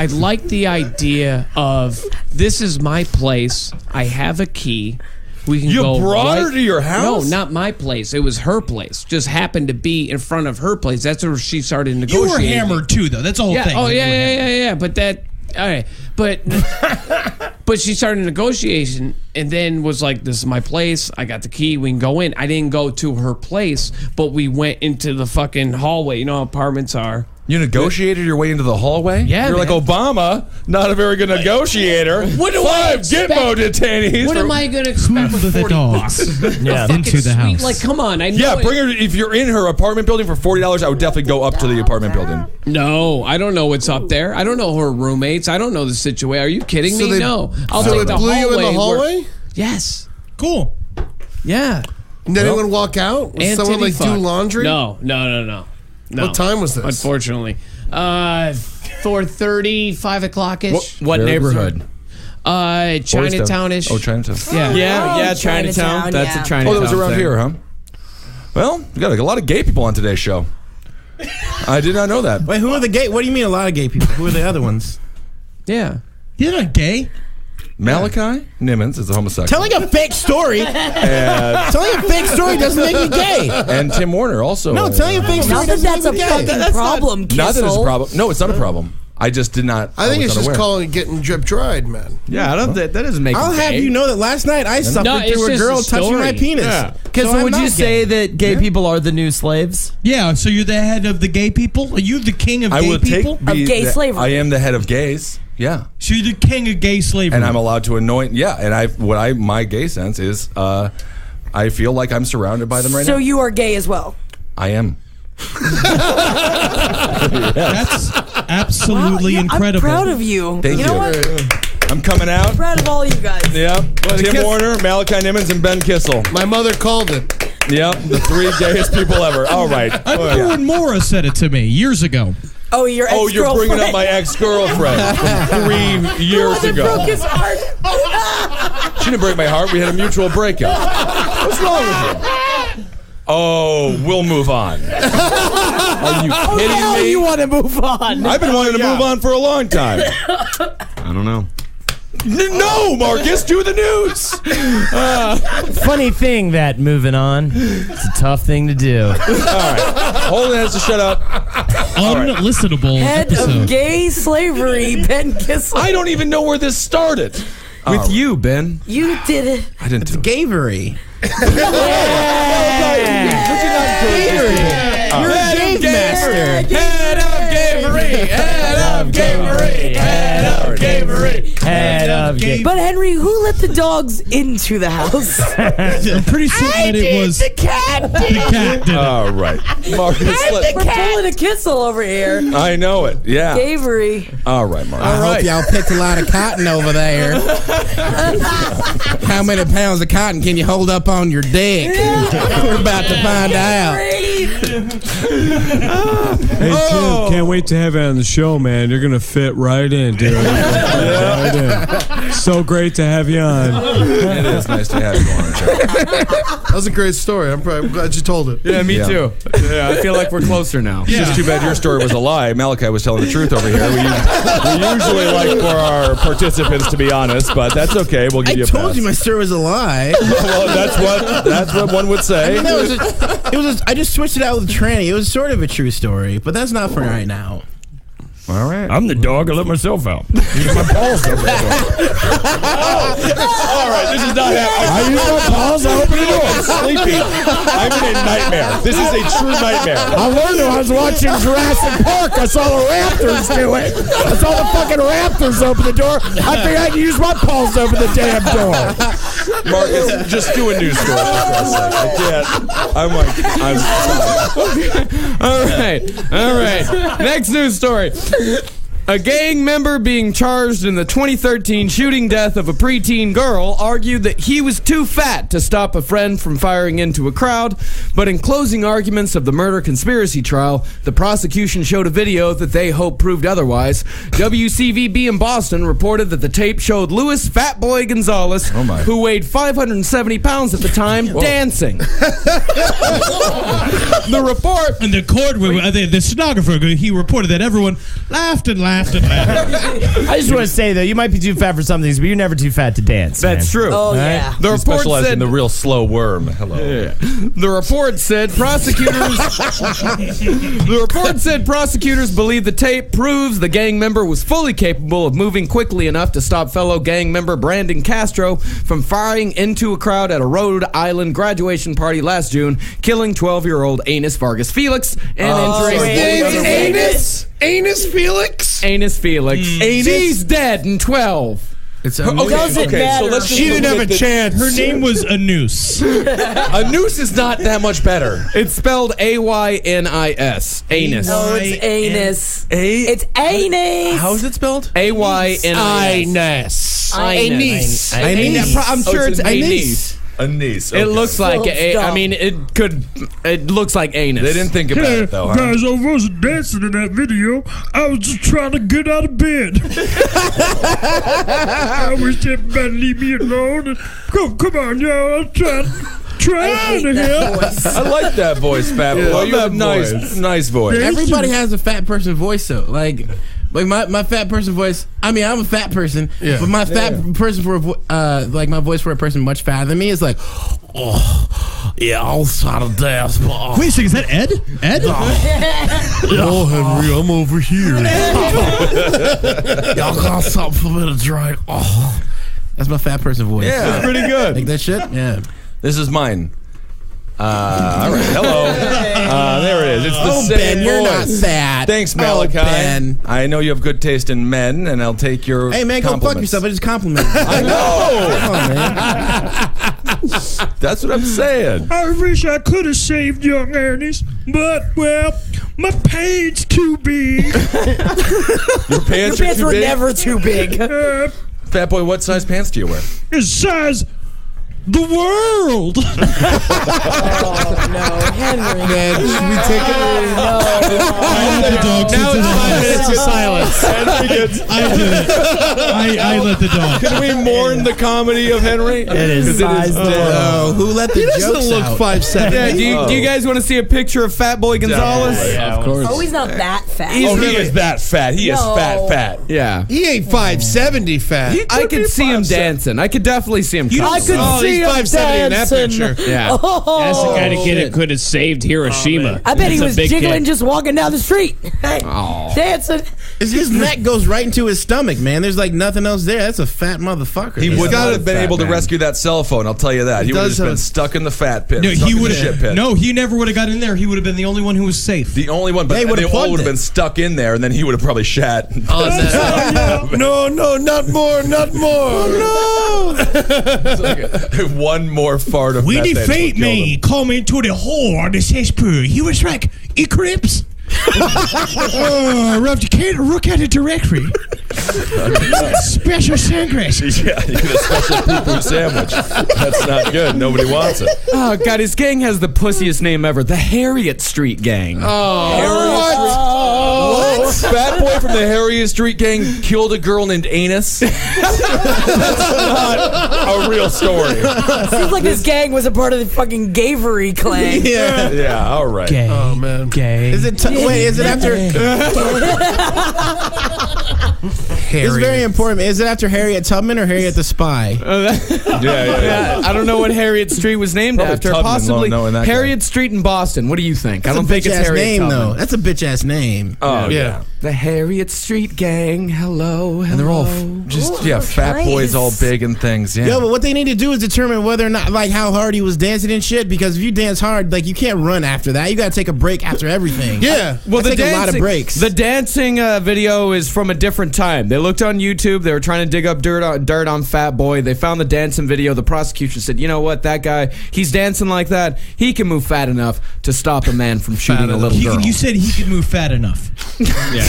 like the idea of this is my place. I have a key. We can go. You brought her to your house? No, not my place. It was her place. Just happened to be in front of her place. That's where she started negotiating. You were hammered too, though. That's the whole thing. Oh yeah. But that. All right, but she started negotiation and then was like, "This is my place. I got the key. We can go in." I didn't go to her place, but we went into the fucking hallway. You know how apartments are. You negotiated your way into the hallway? Yeah, You're man. like Obama, not a very good negotiator. What do I 5 Gitmo detainees. What am I going to expect with the $40? dogs into the house? Like, come on. I know Yeah, bring her. If you're in her apartment building for $40, I would definitely go up to the apartment building. No, I don't know what's up there. I don't know her roommates. I don't know the situation. Are you kidding me? No. I'll take the blew hallway. you in the hallway? Yes. Cool. Yeah. Did anyone walk out? Was And someone titty like do fuck. laundry? No. What time was this? Unfortunately. 4:30, 5 o'clock-ish. What neighborhood? Chinatown-ish. Oh, Chinatown. Yeah, Chinatown. That's a Chinatown. Oh, that was around thing. here, huh? Well, we got a lot of gay people on today's show. I did not know that. Wait, who are the gay? What do you mean a lot of gay people? Who are the other ones? Yeah. You're not gay. Malachi Nimmons is a homosexual. Telling a fake story. Telling a fake story doesn't make you gay. And Tim Warner also. No, telling a fake story Not that doesn't that's a make you gay. fucking problem, Not that it's a Kissel. problem. No, it's not a problem. I just did not. I think was it's just unaware. calling it getting drip dried, man. Yeah, I don't. That doesn't make. I'll it have gay. you know that last night I suffered it's through a just girl a touching story. my penis. Yeah. Kissel, I'm would not you say gay. that gay people are the new slaves? Yeah, so you're the head of the gay people? Are you the king of I gay will people? take Of gay slavery. I am the head of gays. Yeah. So you're the king of gay slavery. And I'm allowed to anoint. Yeah, and my gay sense is, I feel like I'm surrounded by them right now. So you are gay as well. I am. That's absolutely incredible. I'm proud of you. Thank you know you. what? I'm coming out. I'm proud of all you guys. Yep. Tim Warner, Malachi Nimmons, and Ben Kissel. My mother called it. Yep. The 3 gayest people ever. All right. I remember when Maura said it to me years ago. Oh, your ex-girlfriend. Oh, you're bringing up my ex-girlfriend from 3 years That ago. broke his heart. She didn't break my heart. We had a mutual breakup. What's wrong with you? Oh, we'll move on. Are you kidding Hell, me? you want to move on? I've been wanting to move on for a long time. I don't know. No, Marcus, do the news. Funny thing that moving on, it's a tough thing to do. All right. Holden has to shut up. Unlistenable Head episode. of gay slavery, Ben Kissel. I don't even know where this started. With you, Ben. You did it. I didn't do it. Gavery. You're a game master. Head of gamery. Head of gamery. Head of gamery. Head of gay. But Henry, who let the dogs into the house? I'm pretty certain that it was the cat. the cat did it. All right. Marcus, We're pulling a Kissel over here. I know it. Yeah. Gavery. All right, Marcus. I hope y'all picked a lot of cotton over there. How many pounds of cotton can you hold up on your dick? We're about to find out. Hey, Tim, can't wait to have you on the show, man. You're going to fit right in, dude. Right in. So great to have you on. It is nice to have you on the show. That was a great story. I'm glad you told it. Yeah, me too. Yeah, I feel like we're closer now. It's just too bad your story was a lie. Malachi was telling the truth over here. We usually like for our participants to be honest, but that's okay. We'll give you a pass. I told you my story was a lie. Well, that's what one would say. I just switched it out with tranny. It was sort of a true story, but that's not for right now. All right. I'm the dog. I let myself out. Use my balls over the door. All right, this is not happening. I use my balls. I open the door. I'm sleeping. I'm in a nightmare. This is a true nightmare. I learned when I was watching Jurassic Park. I saw the raptors do it. I saw the fucking raptors open the door. I think I can use my balls to open the damn door. Marcus, just do a news story. For Christ's sake. I can't. I'm sorry. All right. Next news story. A gang member being charged in the 2013 shooting death of a preteen girl argued that he was too fat to stop a friend from firing into a crowd, but in closing arguments of the murder conspiracy trial, the prosecution showed a video that they hope proved otherwise. WCVB in Boston reported that the tape showed Louis Fat Boy Gonzales, who weighed 570 pounds at the time, dancing. The report... And the stenographer, he reported that everyone laughed and laughed. I just want to say, though, you might be too fat for some things, but you're never too fat to dance. That's true. Oh, yeah. The You report specialize said in the real slow worm. Hello. The report said prosecutors believe the tape proves the gang member was fully capable of moving quickly enough to stop fellow gang member Brandon Castro from firing into a crowd at a Rhode Island graduation party last June, killing 12-year-old Anus Vargas Felix and injuring Anus Felix? Anus Felix. She's dead in 12. It's Doesn't matter. So let's just She didn't have a chance. Her name was a noose. A noose is not that much better. It's spelled A-Y-N-I-S. Anus. No, it's anus. It's anus. How is it spelled? A-Y-N-I-S. Anus. I'm sure it's anus. A niece. It looks like Stop. it looks like anus. They didn't think about it though. Huh? Guys, I wasn't dancing in that video. I was just trying to get out of bed. I wish everybody leave me alone. Come on, y'all. I'm trying to help. I like that voice, Fat Boy. You have nice voice. Everybody has a fat person voice, though. Like my fat person voice. I mean, I'm a fat person, but my fat person for like my voice for a person much fatter than me is like, oh, yeah, I'll try to dance. Wait a second, is that Ed? Ed? Oh, Henry, I'm over here. Y'all got something for me to drink? Oh, that's my fat person voice. Yeah, pretty good. Like that shit. Yeah. This is mine. All right. Hello. There it is. It's the same Ben, you're not voice. fat. Thanks, Malachi. Ben. I know you have good taste in men, and I'll take your Hey, man, go fuck compliments. yourself. I just complimented you. I know. Come on, man. That's what I'm saying. I wish I could have saved young Ernest, but, well, my pants too big. Your pants, Your pants were never too big. Fat Boy, what size pants do you wear? It's size the world. Oh, no, Henry. Man, should we take it? No. I need the dogs Now into it's the 5 house. minutes of silence. I did it. I let the dog. Can we mourn the comedy of Henry? It is sized down. Who let the He jokes doesn't look out? 5'7". Yeah, do you guys want to see a picture of Fat Boy Gonzales? Yeah, of course. Oh, he's not that fat. He is that fat. He is No. fat. Yeah. He ain't 570 fat. I could see him dancing. I could definitely see him. I could see he's him 570 in that dancing. picture. Yeah. Oh, That's the kind of kid that could have saved Hiroshima. I bet he That's a was big jiggling kid. just walking down the street. Dancing. His neck goes right into his stomach, man. There's like nothing else there. That's a fat motherfucker. He would not got have a been fat able to man. rescue that cell phone. I'll tell you that. He would have does just been have- stuck in the fat pit. No, stuck he in the would shit pit. have. No, he never would have got in there. He would have been the only one who was safe. The only one, but They they would've all plugged would have it. been stuck in there, and then he would have probably shat. No, not more, not more. One more fart of We methane defeat would kill me. them. Come into the hole on the cesspool. He was like, Eclipse. Rob, you can't look at the directory. Special sunglasses. Yeah, you get a special poo-poo sandwich. That's not good. Nobody wants it. Oh, God, his gang has the pussiest name ever. The Harriet Street Gang. What? Fat boy from the Harriet Street Gang killed a girl named Anus? That's not a real story. Seems like this gang was a part of the fucking Gavery clan. Yeah. Yeah, all right. Gay. Oh, man. Gay. Is it? Wait, is it after? It's very important. Is it after Harriet Tubman or Harriet the Spy? Yeah. I don't know what Harriet Street was named Probably after. Tubman, Possibly knowing that guy. Harriet Street in Boston. What do you think? That's I don't a think it's bitch-ass Harriet name, Tubman. though. That's a bitch ass name. Oh, Yeah. The Harriet Street Gang. Hello. And they're all hello. fat nice. boys, all big and things. Yeah. Yo, but what they need to do is determine whether or not, like, how hard he was dancing and shit. Because if you dance hard, like, you can't run after that. You got to take a break after everything. Yeah. Well, I take a lot of breaks. The dancing video is from a different time. They looked on YouTube. They were trying to dig up dirt on Fat Boy. They found the dancing video. The prosecution said, you know what? That guy, he's dancing like that. He can move fat enough to stop a man from shooting a little girl. You said he could move fat enough.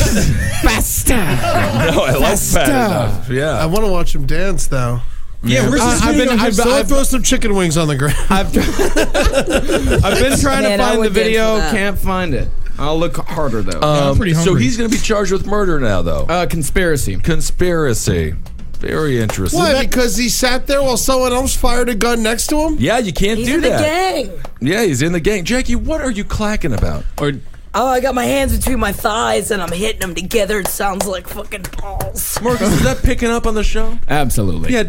Faster. No, I like fat enough. I Yeah. want to watch him dance, though. Yeah, where's this video? I've throw some chicken wings on the ground. I've been trying Man, to I find the would dance video. for that. Can't find it. I'll look harder, though. I'm pretty So hungry. he's going to be charged with murder now, though. Conspiracy. Conspiracy. Very interesting. Why? Because he sat there while someone else fired a gun next to him? Yeah, you can't He's do in the that. gang. Yeah, he's in the gang. Jackie, what are you clacking about? Or Oh, I got my hands between my thighs and I'm hitting them together. It sounds like fucking balls. Marcus, is that picking up on the show? Absolutely. Yeah,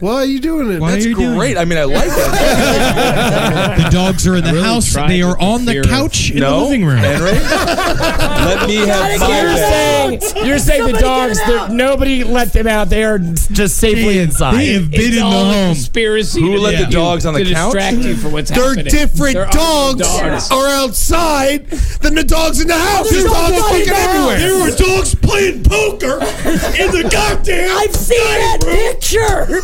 Why are you doing it? Why that's are you doing great. it? I mean, I like that. The dogs are in the really house. tried They are to on the interfere. couch in the No, living room. Henry. Let me have my You're bed. You're saying the Somebody dogs, get 'em out. nobody let them out. They are just safely They inside. have been it's in the all a home. conspiracy. Who to let the get dogs on the to couch? distract you from what's They're happening. different There are dogs are outside than the dogs in the house. There's dogs fucking everywhere. There were dogs playing poker in the goddamn. I've seen that picture.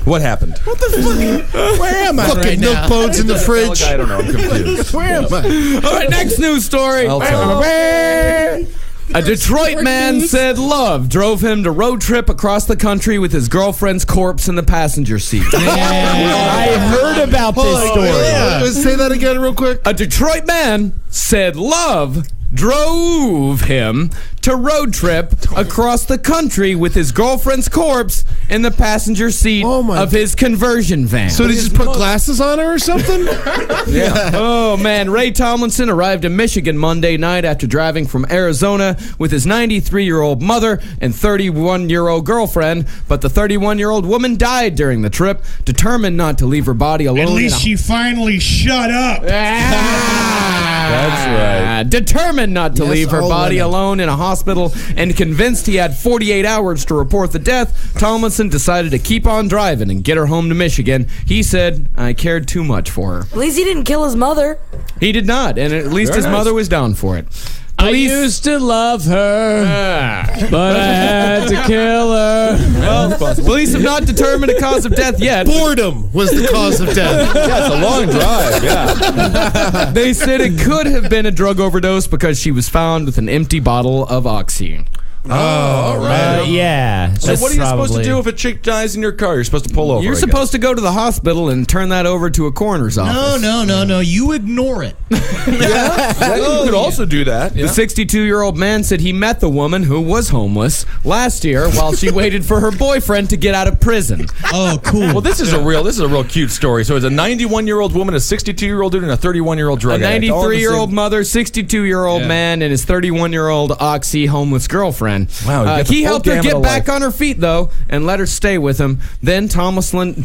What happened? What the fuck? Where am I Fucking right milk now? bones in the fridge. I don't know. I'm confused. Where am I? All right, next news story. I'll tell you. A Detroit man said love drove him to road trip across the country with his girlfriend's corpse in the passenger seat. I heard about this story. Say that again real quick. A Detroit man said love drove him to road trip across the country with his girlfriend's corpse in the passenger seat Oh my of his conversion van. So did he just put glasses on her or something? Oh, man. Ray Tomlinson arrived in Michigan Monday night after driving from Arizona with his 93-year-old mother and 31-year-old girlfriend, but the 31-year-old woman died during the trip, determined not to leave her body alone. At least she finally shut up. That's right. Determined not to Yes, leave her all body women. alone in a hospital and convinced he had 48 hours to report the death, Tomlinson decided to keep on driving and get her home to Michigan. He said, I cared too much for her. At least he didn't kill his mother. He did not, and at least Very his nice. mother was down for it. I used to love her, but I had to kill her. Well, police have not determined a cause of death yet. Boredom was the cause of death. Yeah, it's a long drive. Yeah. They said it could have been a drug overdose because she was found with an empty bottle of Oxy. Oh, all right. Yeah. So what are you supposed to do if a chick dies in your car? You're supposed to pull over. You're supposed to go to the hospital and turn that over to a coroner's office. No. You ignore it. You could also do that. The 62-year-old man said he met the woman who was homeless last year while she waited for her boyfriend to get out of prison. Oh, cool. Well, this is a real cute story. So it's a 91-year-old woman, a 62-year-old dude, and a 31-year-old drug addict. A 93-year-old mother, 62-year-old man, and his 31-year-old Oxy homeless girlfriend. Wow, he helped her get back on her feet, though, and let her stay with him. Then Tomlinson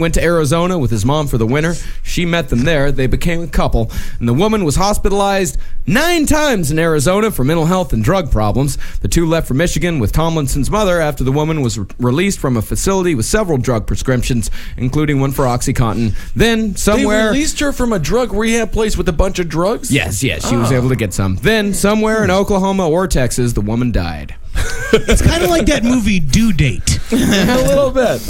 went to Arizona with his mom for the winter. She met them there. They became a couple, and the woman was hospitalized 9 times in Arizona for mental health and drug problems. The two left for Michigan with Tomlinson's mother after the woman was released from a facility with several drug prescriptions, including one for OxyContin. Then somewhere... They released her from a drug rehab place with a bunch of drugs? Yes, she was able to get some. Then somewhere in Oklahoma or Texas, the woman died. It's kind of like that movie Due Date. A little bit.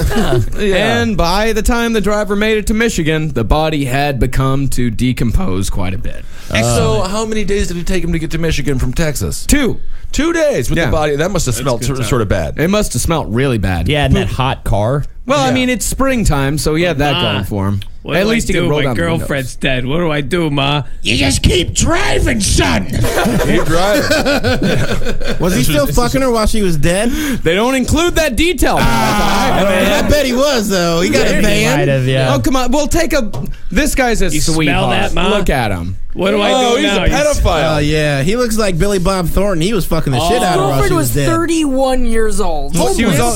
Yeah. And by the time the driver made it to Michigan, the body had begun to decompose quite a bit. So how many days did it take him to get to Michigan from Texas? 2. 2 days with the body. That must have smelled sort of bad. It must have smelled really bad. Yeah, in that hot car. Well, I mean, it's springtime, so he had that going for him. At least he can roll down the windows. My girlfriend's dead. What do I do, Ma? You just keep driving, son. Keep driving. Was he still fucking her while she was dead? They don't include that detail. I bet he was, though. He got a van. Might have, yeah. Oh, come on. We'll take a... This guy's a sweetheart. Smell that, Ma? Look at him. What do I do now? He's a pedophile. Oh, yeah. He looks like Billy Bob Thornton. He was fucking the shit out of her while she was dead. 31 years old.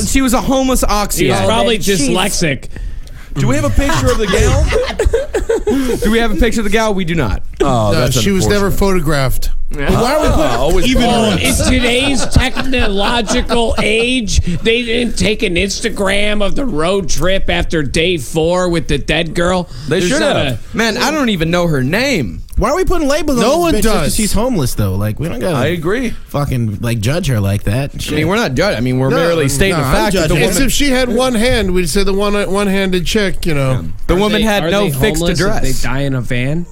She was a homeless Oxy. He's probably Jeez. dyslexic. Do we have a picture of the gal? Do we have a picture of the gal? We do not. Oh, No, she was never photographed. Why are we Even in today's technological age, they didn't take an Instagram of the road trip after day 4 with the dead girl. They should have. Man, I don't even know her name. Why are we putting labels on No this one bitch just 'cause does. she's homeless, though? Like, we don't gotta I agree. fucking, like, judge her like that. I mean, we're not judging. I mean, we're merely stating the I'm fact that the judging. It's woman, if she had one hand, we'd say the one-handed chick, you know. the woman had no fixed address. They die in a van.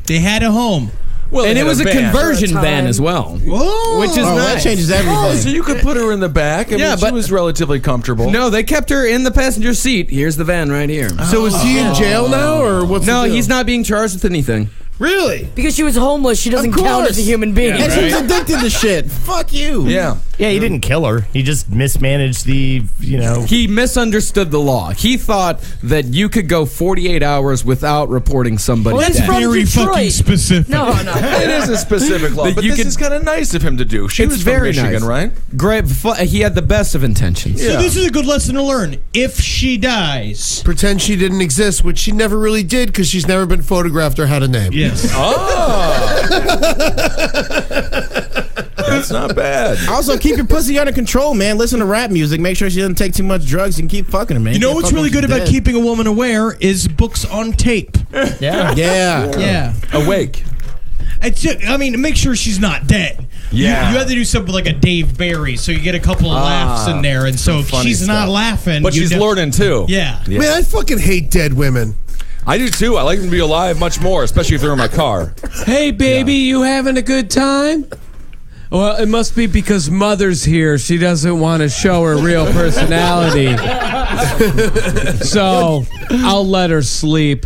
They had a home. Well, And they it had was a For van. conversion a van time. as well. Whoa. Which is Oh, nice. that changes everything. Oh, so you could put her in the back. I mean, she was relatively comfortable. No, they kept her in the passenger seat. Here's the van right here. So is he in jail now, or what's No, the deal? he's not being charged with anything. Really? Because she was homeless, she doesn't count as a human being. And she was addicted to shit. Fuck you. Yeah. Yeah, he didn't kill her. He just mismanaged the, He misunderstood the law. He thought that you could go 48 hours without reporting somebody Well, that's dead. from Very Detroit. fucking specific. No. It is a specific law, That but you this could- is kind of nice of him to do. She It's was very from Michigan, nice. right? Great. He had the best of intentions. So this is a good lesson to learn. If she dies. Pretend she didn't exist, which she never really did because she's never been photographed or had a name. Yes. That's not bad. Also, keep your pussy under control, man. Listen to rap music. Make sure she doesn't take too much drugs and keep fucking her, man. You know Can't what's fuck really when good she's about dead. keeping a woman aware is books on tape. Yeah. Yeah. Awake. Make sure she's not dead. Yeah. You have to do something like a Dave Barry, so you get a couple of laughs in there, and so if funny she's not stuff. laughing, But she's learning, too. Yeah. Man, I fucking hate dead women. I do, too. I like them to be alive much more, especially if they're in my car. Hey, baby, you having a good time? Well, it must be because Mother's here. She doesn't want to show her real personality. So I'll let her sleep.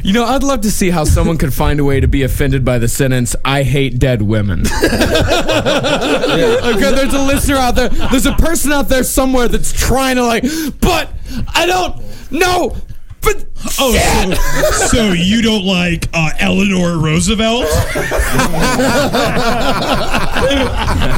You know, I'd love to see how someone could find a way to be offended by the sentence, I hate dead women. Okay, there's a listener out there. There's a person out there somewhere that's trying to but I don't know. But so you don't like Eleanor Roosevelt?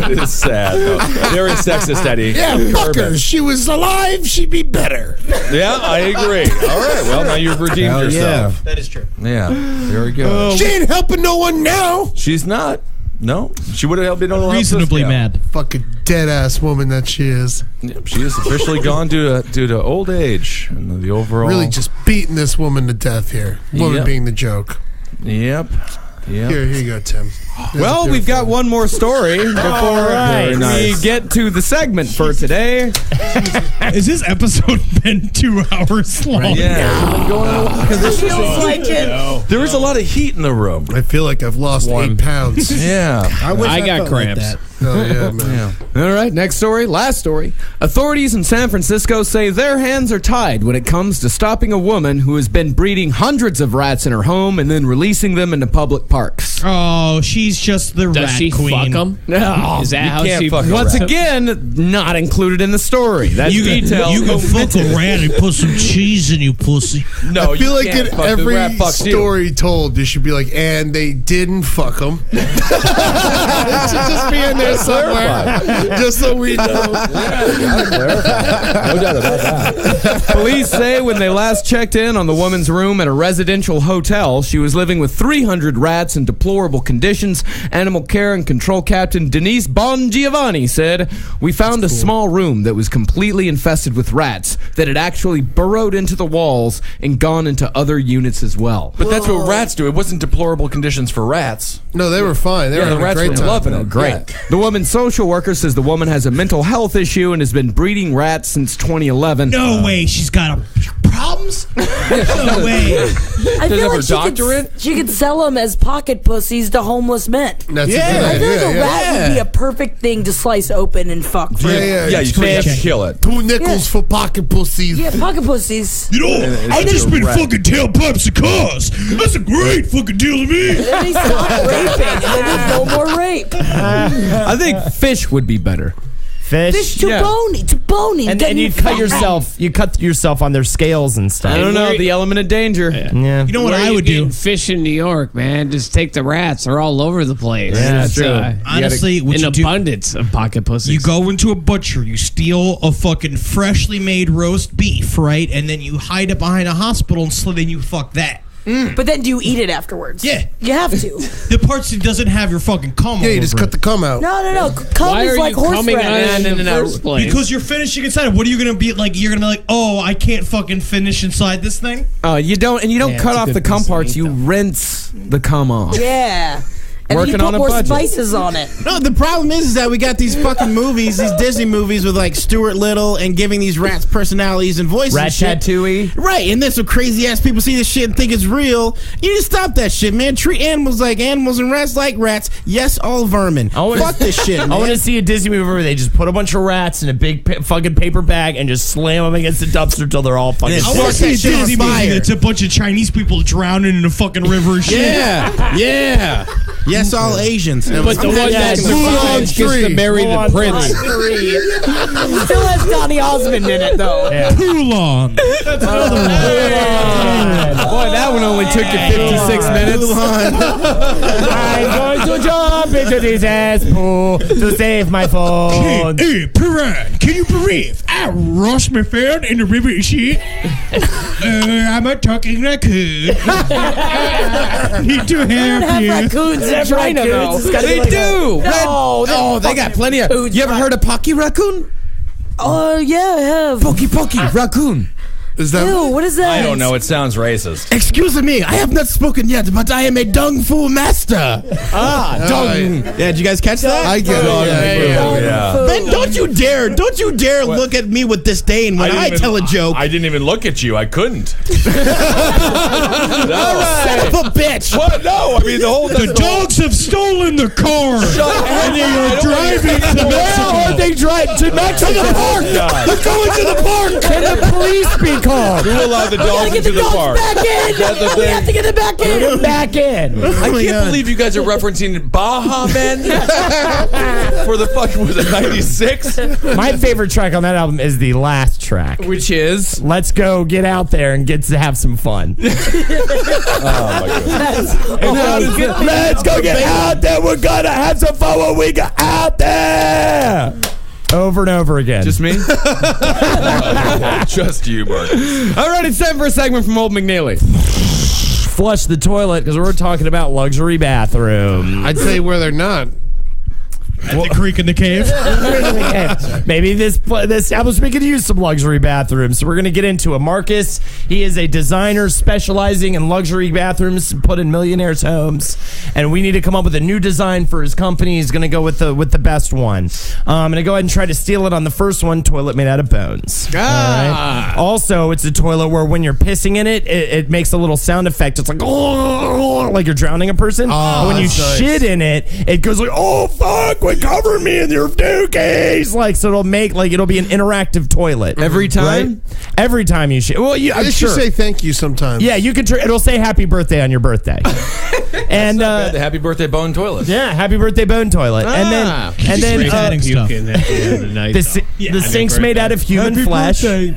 It is sad, though. Very sexist, Eddie. Yeah, fuck her. She was alive, she'd be better. Yeah, I agree. All right, well, now you've redeemed yourself. That is true. Yeah, very good. She ain't helping no one now. She's not. No, she would have been able to help Reasonably this gal. mad. Fucking dead ass woman that she is. Yep, she is officially gone due to old age and the overall. Really just beating this woman to death here. Woman Yep. being the joke. Yep. Here you go, Tim. Well, we've got one more story before we get to the segment for today. Is this episode been 2 hours long? Yeah. Feels like it. There is a lot of heat in the room. I feel like I've lost 8 pounds. Yeah. I got cramps. Oh, yeah, man. All right, next story, last story. Authorities in San Francisco say their hands are tied when it comes to stopping a woman who has been breeding hundreds of rats in her home and then releasing them into public parks. Oh, she's just the Does rat she queen. fuck them? No, Is that how can't she fuck a once rat. again, not included in the story. That's detail. You can fuck a rat and put some cheese in you, pussy. No, I feel you like can't in fuck the every rat fucks you. story told, there should be like, and they didn't fuck them. It should just be in there somewhere. Just so we know. No doubt about that. Police say when they last checked in on the woman's room at a residential hotel, she was living with 300 rats in deplorable conditions. Animal Care and Control Captain Denise Bongiovanni said, "We found a small room that was completely infested with rats that had actually burrowed into the walls and gone into other units as well." But that's what rats do. It wasn't deplorable conditions for rats. No, they were fine. They were Yeah, the having a rats great were time. loving it. Great. Yeah. The woman's social worker says the woman has a mental health issue and has been breeding rats since 2011. No way, she's got problems? No way. I feel ever like doctorate? she could sell them as pocket pussies to homeless men. That's Yeah. a good I feel idea. like a rat would be a perfect thing to slice open and fuck. For Yeah, Yeah, you still have to kill it. 2 nickels for pocket pussies. Yeah, pocket pussies. You know, I've just been fucking tailpipes of cars. That's a great fucking deal to me. And then they stop raping, and then there's no more rape. I think fish would be better. Fish too bony, too bony. And Then you cut yourself on their scales and stuff. I don't know, the element of danger. Yeah. You know what Where I you would do? getting fish in New York, man? Just take the rats. They're all over the place. Yeah, It's, true. Honestly, what an you do, abundance of pocket pussies. you go into a butcher, you steal a fucking freshly made roast beef, right? And then you hide it behind a hospital and then you fuck that. But then do you eat it afterwards? Yeah. You have to. The parts that doesn't have your fucking cum Yeah, you all just over cut it. the cum out. No. Cum Why is are like you coming horseradish. on in the first place? Because you're finishing inside. What are you gonna be like? You're gonna be like, oh, I can't fucking finish inside this thing. You don't Yeah, cut it's a off good the cum piece of parts. meat, You though. rinse the cum off. Yeah. And Working then you on put a more budget. spices on it. No, the problem is that we got these fucking movies, these Disney movies with like Stuart Little and giving these rats personalities and voices. Rat and shit. tattooey. Right, and then some crazy ass people see this shit and think it's real. You need to stop that shit, man. Treat animals like animals and rats like rats. Yes, all vermin. Fuck this shit, man. I want to see a Disney movie where they just put a bunch of rats in a big fucking paper bag and just slam them against the dumpster till they're all fucking. Yeah, I want to see a that shit on Disney movie fire. that's a bunch of Chinese people drowning in a fucking river. Shit. Yeah. Yes, all Asians. But the one that survives gets to marry the prince. Still has Donny Osmond in it, though. Poulon. That's another one. Boy, that one only took you 56 minutes. I'm going to jump into this cesspool to save my phone. Hey, Piran, can you believe I lost my phone in the river shit? I'm a talking raccoon. Need to Have help you. raccoons in China, though. They do. No, They got plenty of. You ever heard of Pocky Raccoon? Oh, yeah, I have. Pocky Raccoon. Is that Ew, what is that? I don't know. It sounds racist. Excuse me, I have not spoken yet, but I am a dung fu master. dung? Yeah, did you guys catch that? I get it. Yeah. Ben, don't you dare look at me with disdain when I tell a joke. I didn't even look at you. I couldn't. Son of a bitch. What? No. I mean, the whole. The dogs have stolen the car. And they are driving to Mexico. They drive to Mexico. To the park. They're going to the park. Can the police be called? Who allowed the We gotta dogs get into the the dogs park? back in. That's the We thing. have to get them back in. Get back in. I my can't God. believe you guys are referencing Baja Men for the fucking, was it 96? My favorite track on that album is the last track. Which is. Let's go get out there and get to have some fun. Let's go get out there. We're gonna have some fun when we get out there. Over and over again. Just me? Just you, Mark. All right, it's time for a segment from Holden McNeely. Flush the toilet because we're talking about luxury bathroom. I'd say where they're not. At the creek in the cave. Maybe this establishment could use some luxury bathrooms. So we're going to get into it. Marcus, he is a designer specializing in luxury bathrooms put in millionaires' homes. And we need to come up with a new design for his company. He's going to go with the best one. I'm going to go ahead and try to steal it on the first one, toilet made out of bones. All right? Also, it's a toilet where when you're pissing in it, it makes a little sound effect. It's like, oh, like you're drowning a person. When you shit in it, it goes like, oh, fuck, cover me in your dookies. Like, so it'll be an interactive toilet. Every time? Right? Every time you shit. Well, I'm sure. You say thank you sometimes. Yeah, you can. It'll say happy birthday on your birthday. And the happy birthday bone toilet. Yeah, happy birthday bone toilet. And then the sink's made out of human flesh. The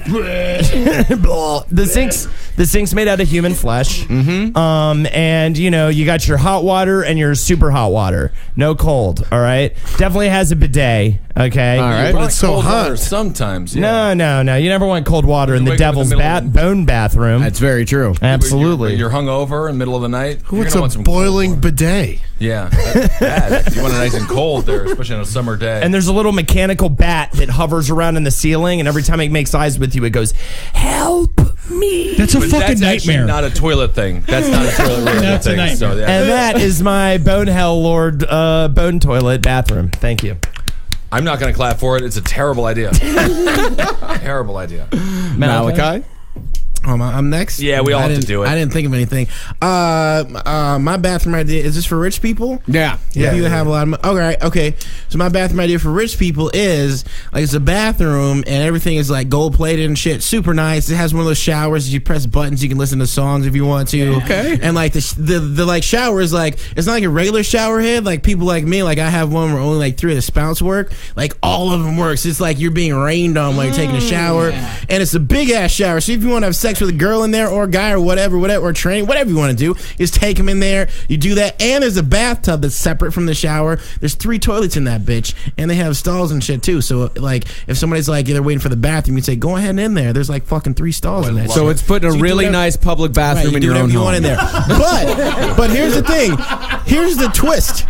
sink's made out of human flesh. And you got your hot water and your super hot water. No cold. All right. Definitely has a bidet. Okay. All right. But it's so hot. Sometimes. Yeah. No. You never want cold water in the devil's bone bathroom. That's very true. Absolutely. You're hungover in the middle of the night. Who wants a boiling bidet? Yeah. That's bad. You want it nice and cold there, especially on a summer day. And there's a little mechanical bat that hovers around in the ceiling, and every time it makes eyes with you, it goes, "Help me." That's a fucking nightmare. Not a toilet thing. That's not a toilet thing. Nightmare. So, yeah. And that is my Bone Hell Lord bone toilet bathroom. Thank you. I'm not going to clap for it. It's a terrible idea. Terrible idea. Malachi? I'm next. Yeah, we all have to do it. I didn't think of anything. My bathroom idea is this for rich people? Yeah. If you have a lot of money. Okay. So my bathroom idea for rich people is like it's a bathroom and everything is like gold plated and shit. Super nice. It has one of those showers. You press buttons. You can listen to songs if you want to. Okay. And like the like shower is like it's not like a regular shower head. Like people like me, like I have one where only like 3 of the spouts work. Like all of them works. It's like you're being rained on while you're taking a shower, and it's a big ass shower. So if you want to have sex with a girl in there or a guy or whatever, or train, whatever you want to do, is take them in there. You do that, and there's a bathtub that's separate from the shower. There's 3 toilets in that bitch, and they have stalls and shit too. So like, if somebody's like they're waiting for the bathroom, you can say go ahead and in there. There's like fucking 3 stalls in there. So it's putting a really nice public bathroom in your own home. You want in there, but here's the thing. Here's the twist.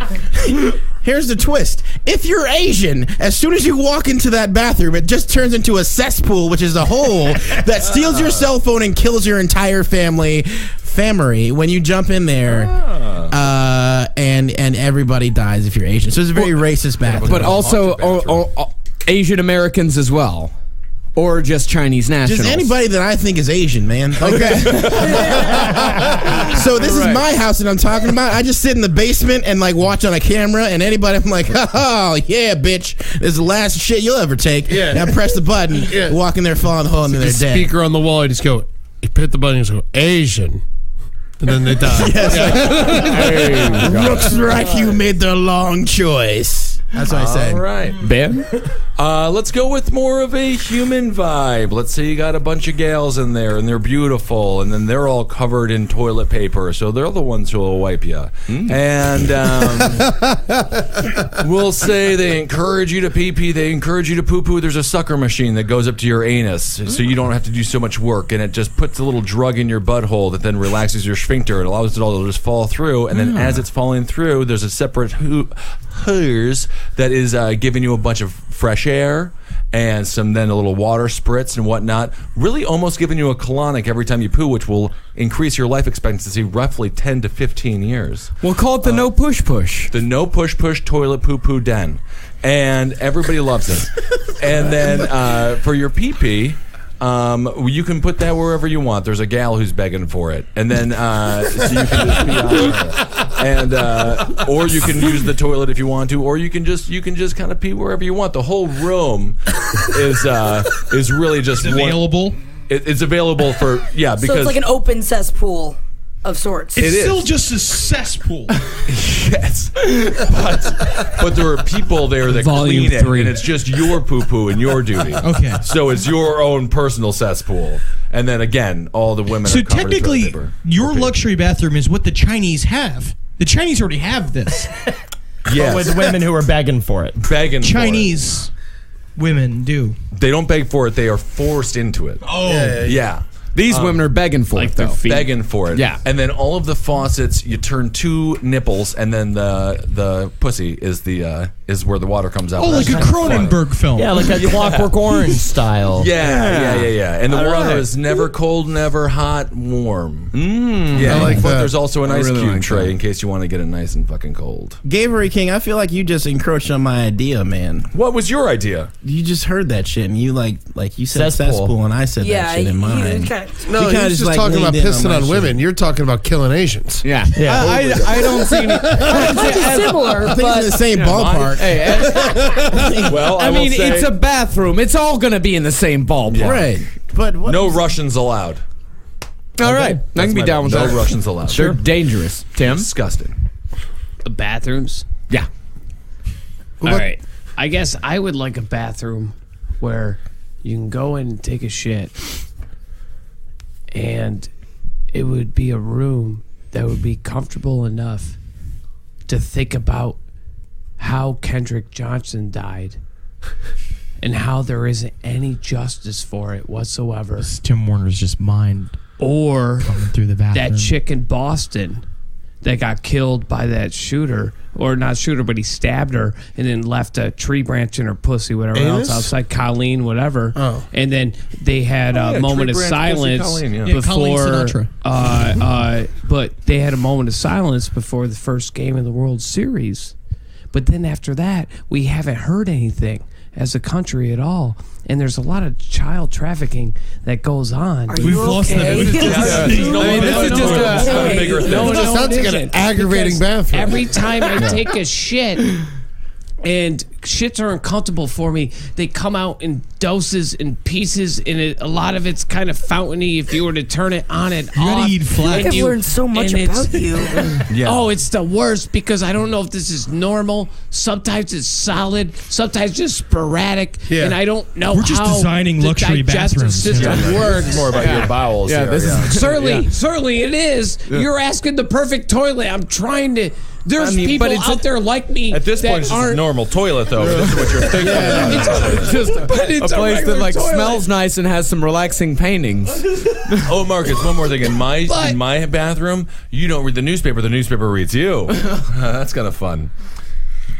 Here's the twist. If you're Asian, as soon as you walk into that bathroom, it just turns into a cesspool, which is a hole that steals your cell phone and kills your entire family when you jump in there. And everybody dies if you're Asian. So it's a very racist bathroom. But also Asian Americans as well. Or just Chinese nationals. Just anybody that I think is Asian, man. Okay. So this is my house that I'm talking about. I just sit in the basement and like watch on a camera, and anybody I'm like, oh yeah, bitch, this is the last shit you'll ever take. Yeah. And I press the button, walk in there, fall in the hole, and then they're dead. Speaker on the wall, you just go, you hit the button, and just go, Asian. And then they die. Looks like you made the long choice. That's what I say. All right. Ben? Let's go with more of a human vibe. Let's say you got a bunch of gals in there, and they're beautiful, and then they're all covered in toilet paper, so they're the ones who will wipe you. And we'll say they encourage you to pee-pee, they encourage you to poo-poo. There's a sucker machine that goes up to your anus, so you don't have to do so much work, and it just puts a little drug in your butthole that then relaxes your sphincter. It allows it all to just fall through, and then as it's falling through, there's a separate hose that is giving you a bunch of fresh air and then a little water spritz and whatnot, really almost giving you a colonic every time you poo, which will increase your life expectancy roughly 10 to 15 years. We'll call it the no push push. The no push push toilet poo poo den. And everybody loves it. And then for your pee pee, you can put that wherever you want. There's a gal who's begging for it, and then so you can just pee on her. And or you can use the toilet if you want to, or you can just kind of pee wherever you want. The whole room is really just available. It's available for because so it's like an open cesspool of sorts. It's still just a cesspool. Yes, but there are people there that clean it, and it's just your poo-poo and your duty. Okay, so it's your own personal cesspool, and then again, all the women. So technically, your luxury bathroom is what the Chinese have. The Chinese already have this. Yes, with women who are begging for it. Chinese women do. They don't beg for it; they are forced into it. Oh, yeah. These women are begging for it, though. Begging for it. Yeah. And then all of the faucets, you turn 2 nipples, and then the pussy is where the water comes out. Oh, like a Cronenberg film. Yeah, like a Clockwork Orange style. Yeah. And the water is never cold, never hot, warm. Yeah, I like but that. there's also an ice really cube like tray that. in case you want to get it nice and fucking cold. Gavery King, I feel like you just encroached on my idea, man. What was your idea? You just heard that shit, and you like you said Cesspool. cesspool, and I said that shit in mine. No, You kinda he's just like talking about leaned in on pissing my on shit. women. You're talking about killing Asians. Yeah. I don't see any. similar, I think but it's in the same ballpark. Well, I mean, will say it's a bathroom. It's all going to be in the same ballpark. Right. But what no Russians allowed. All right. I That's can be my down with no that. Russians allowed. They're dangerous. Tim? Disgusting. Bathrooms. Yeah. All right. I guess I would like a bathroom where you can go in and take a shit, and it would be a room that would be comfortable enough to think about how Kendrick Johnson died and how there isn't any justice for it whatsoever. Tim Warner's just mind Or coming through the bathroom. that chick in Boston that got killed by that shooter, or not shooter, but he stabbed her and then left a tree branch in her pussy, whatever Anus? else, outside Colleen, whatever. Oh. And then they had a yeah, moment of tree branch pussy silence Colleen, yeah. Yeah, Colleen before. Sinatra. But they had a moment of silence before the first game of the World Series. But then after that, we haven't heard anything as a country at all. And there's a lot of child trafficking that goes on. We've lost them. I mean, this is just a bigger thing. No, It just sounds it like an isn't. aggravating Because bathroom. Every time I take a shit, and shits are uncomfortable for me, they come out in doses and pieces, and a lot of it's kind of fountainy if you were to turn it on and You off. gotta eat flat. And I've learned so much and it's- about you. Yeah. Oh, it's the worst because I don't know if this is normal. Sometimes it's solid, sometimes just sporadic, Yeah. and I don't know We're just how designing the luxury digestive bathrooms. system Yeah. works. It's more about your bowels. Yeah, here, this is Certainly it is. You're asking the perfect toilet. I'm trying to. There's people but it's out there like me At this that point, it's just a aren't. normal toilet, though. This is what you're thinking. Just But a it's place that regular like toilet. smells nice and has some relaxing paintings. Oh, Marcus, one more thing. In my bathroom, you don't read the newspaper. The newspaper reads you. That's kind of fun.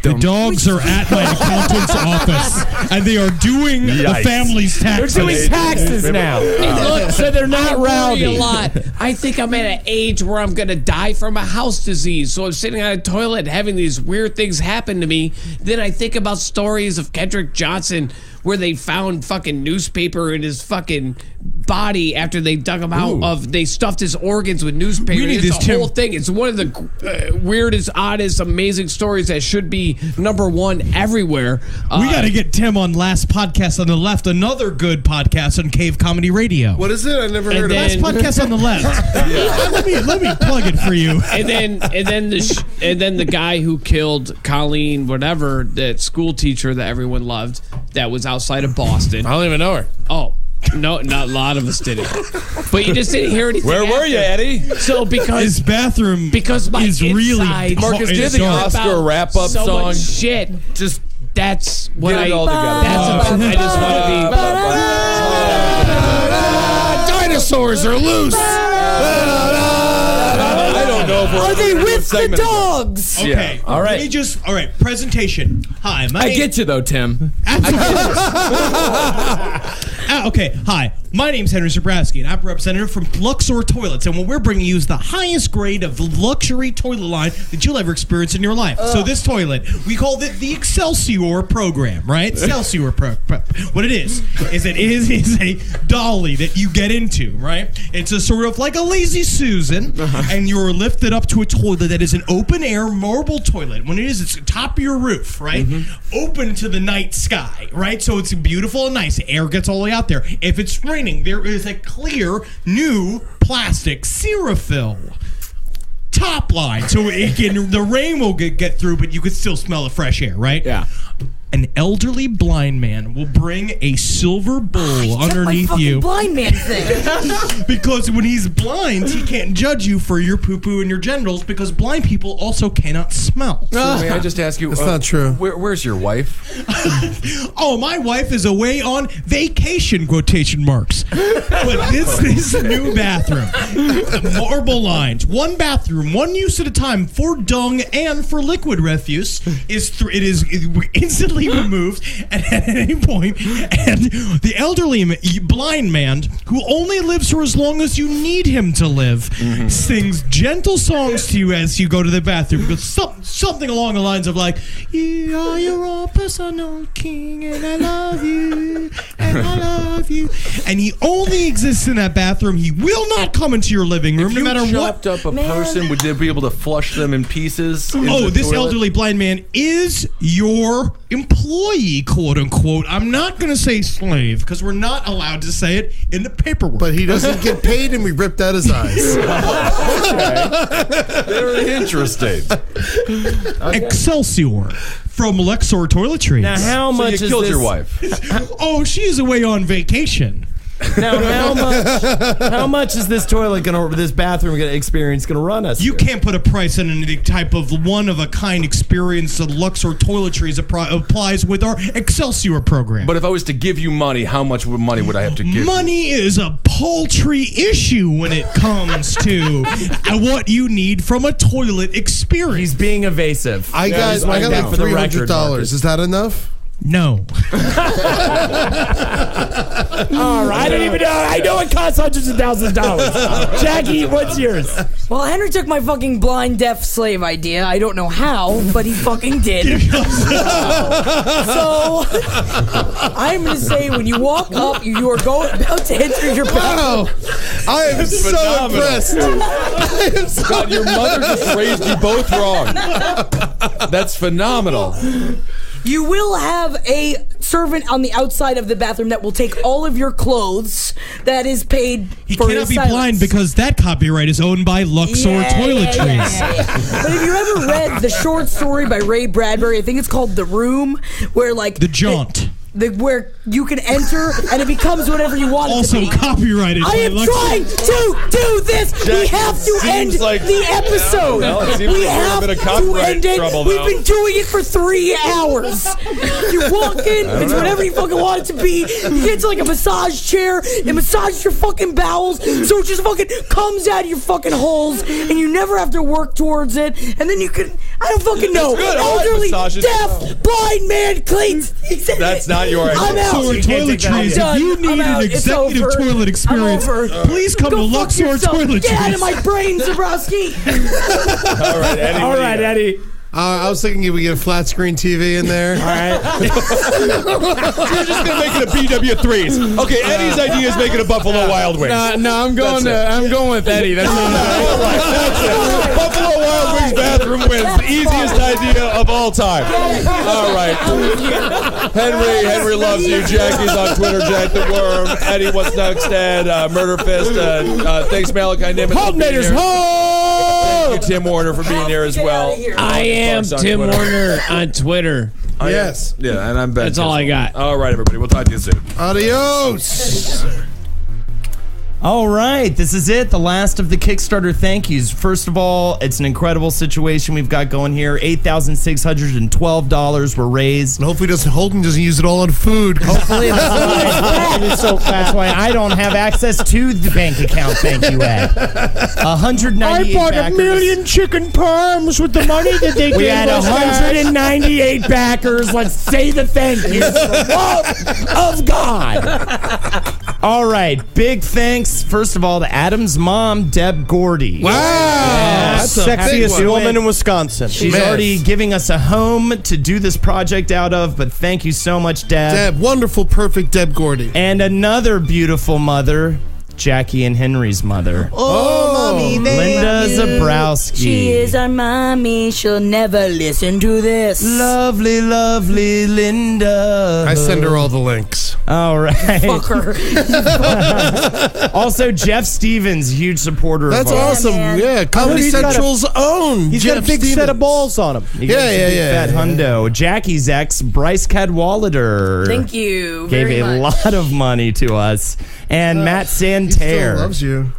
The dogs are at my accountant's office, and they are doing the Yikes. family's taxes. They're doing taxes now. Look, So they're not I worry rowdy. a lot. I think I'm at an age where I'm gonna die from a house disease. So I'm sitting on a toilet having these weird things happen to me. Then I think about stories of Kendrick Johnson where they found fucking newspaper in his fucking body after they dug him out they stuffed his organs with newspaper. We need It's this, a whole Tim. thing. It's one of the weirdest, oddest, amazing stories that should be #1 everywhere. We got to get Tim on Last Podcast on the Left, another good podcast on Cave Comedy Radio. What is it? I never And heard then- of it. Last Podcast on the Left. Let me plug it for you. and then the guy who killed Colleen, whatever, that school teacher that everyone loved, that was outside of Boston. I don't even know her. Oh, no, not a lot of us did it, but you just didn't hear anything. Where were you, after. Eddie? So His bathroom because my is really inside Marcus, it's did the dark. Oscar about wrap-up so song. much shit. Just That's what get I. it all together. That's about. I just want to be. Dinosaurs are loose. I don't know if we're Are they gonna do a with the segment again. dogs? Okay. All right. All right. Presentation. Hi. I get you though, Tim. Okay. Hi. My name's Henry Zebrowski, and I'm a representative from Luxor Toilets. And what we're bringing you is the highest grade of luxury toilet line that you'll ever experience in your life. So this toilet, we call it the Excelsior program, right? Excelsior What it is a dolly that you get into, right? It's a sort of like a lazy Susan, and you're lifted up to a toilet that is an open air marble toilet. When it is, it's top of your roof, right? Open to the night sky, right? So it's beautiful and nice. Air gets all the way out there. If it's raining, there is a clear new plastic Ceraphil top line, so the rain will get through, but you can still smell the fresh air, right? Yeah. an elderly blind man will bring a silver bowl underneath you. Blind man thing. Because when he's blind, he can't judge you for your poo-poo and your genitals because blind people also cannot smell. So may I just ask you? That's not true. Where's your wife? Oh, my wife is away on vacation, quotation marks. But this new bathroom, marble lines, one bathroom, one use at a time for dung and for liquid refuse is instantly removed at any point. And the elderly blind man, who only lives for as long as you need him to live, sings gentle songs to you as you go to the bathroom. Because something along the lines of like, "You are your own personal king, and I love you, and I love you." And he only exists in that bathroom. He will not come into your living room, no matter what. If you chopped up a person, would they be able to flush them in pieces? Oh, this elderly blind man is your employee, quote unquote. I'm not going to say slave because we're not allowed to say it in the paperwork. But he doesn't get paid, and we ripped out his eyes. Very interesting. Excelsior from Lexor Toiletries. Now, how much So you is killed this? your wife. Oh, she's away on vacation. Now, how much is this this bathroom experience gonna run us? You can't put a price on any type of one-of-a-kind experience that Luxor Toiletries applies with our Excelsior program. But if I was to give you money, how much money would I have to give you? Money is a paltry issue when it comes to what you need from a toilet experience. He's being evasive. I got like $300. Is that enough? No. All right, I don't even know. I know it costs hundreds of thousands of dollars. Jackie, what's yours? Well, Henry took my fucking blind, deaf slave idea. I don't know how, but he fucking did. So, I'm going to say when you walk up, you are about to enter your bathroom. Wow. I am so impressed. I am so God, your mother just raised you both wrong. That's phenomenal. You will have a servant on the outside of the bathroom that will take all of your clothes. That is paid He for cannot his be silence. blind because that copyright is owned by Luxor Toiletries. Yeah. But have you ever read the short story by Ray Bradbury? I think it's called The Room, where like The Jaunt. Where you can enter and it becomes whatever you want it to Also be. copyrighted I by am Luxor. trying to do this. We have to end the episode. Well, it seems We like we're in a have bit of to copyright end it. trouble, We've though. been doing it for 3 hours. You walk in, it's whatever you fucking want it to be. You get to like a massage chair, it massages your fucking bowels, so it just fucking comes out of your fucking holes, and you never have to work towards it. And then you can, I don't fucking know, That's good. I like elderly, massages. deaf, blind man cleans. That's not your idea. I'm out. Luxor Toiletries. I'm If you done. I'm need out. an It's executive over. toilet experience, I'm over. please come Go to fuck Luxor yourself. Toiletries. Get out of my brain, Zebrowski. All right, Eddie. All right, Eddie. I was thinking if we get a flat screen TV in there. All right. You're just gonna make it a BW3s. Okay, Eddie's idea is making a Buffalo Wild Wings. No, I'm going with Eddie. That's All right, that's it. Buffalo Wild Wings bathroom wins. The easiest idea of all time. All right. Henry loves you. Jackie's on Twitter, Jack the Worm. Eddie, what's next, Ed? Murder Fist. Thanks, Malachi Nimitz. Holdenators, Thank you, Tim Warner, for being here as well. I am Parks on Tim Twitter. Warner on Twitter. Yes. Yeah, and I'm Ben. That's all I got. All right, everybody. We'll talk to you soon. Adios. All right, this is it. The last of the Kickstarter thank yous. First of all, it's an incredible situation we've got going here. $8,612 were raised. And hopefully Holden doesn't use it all on food. Hopefully that's why I don't have access to the bank account. Thank you, Ed. 198 backers. chicken parms with the money that they We had 198 backers. Let's say the thank yous for the love of God. All right, big thanks. First of all, to Adam's mom, Deb Gordy. Wow. Yes. That's a Sexiest big one. woman in Wisconsin. She's Yes. already giving us a home to do this project out of, but thank you so much, Deb. Deb, wonderful, perfect Deb Gordy. And another beautiful mother, Jackie and Henry's mother. Oh, mommy, Linda Zebrowski. She is our mommy. She'll never listen to this. Lovely, lovely Linda. I send her all the links. All right. Fucker. Also, Jeff Stevens, huge supporter That's of ours. awesome. man. Yeah, Comedy He's got a- Central's own. He's Jeff got a big Stevens. set of balls on him. Fat hundo. Jackie's ex, Bryce Cadwallader. Thank you Gave very a much. lot of money to us. And Matt He still Santerre. loves you.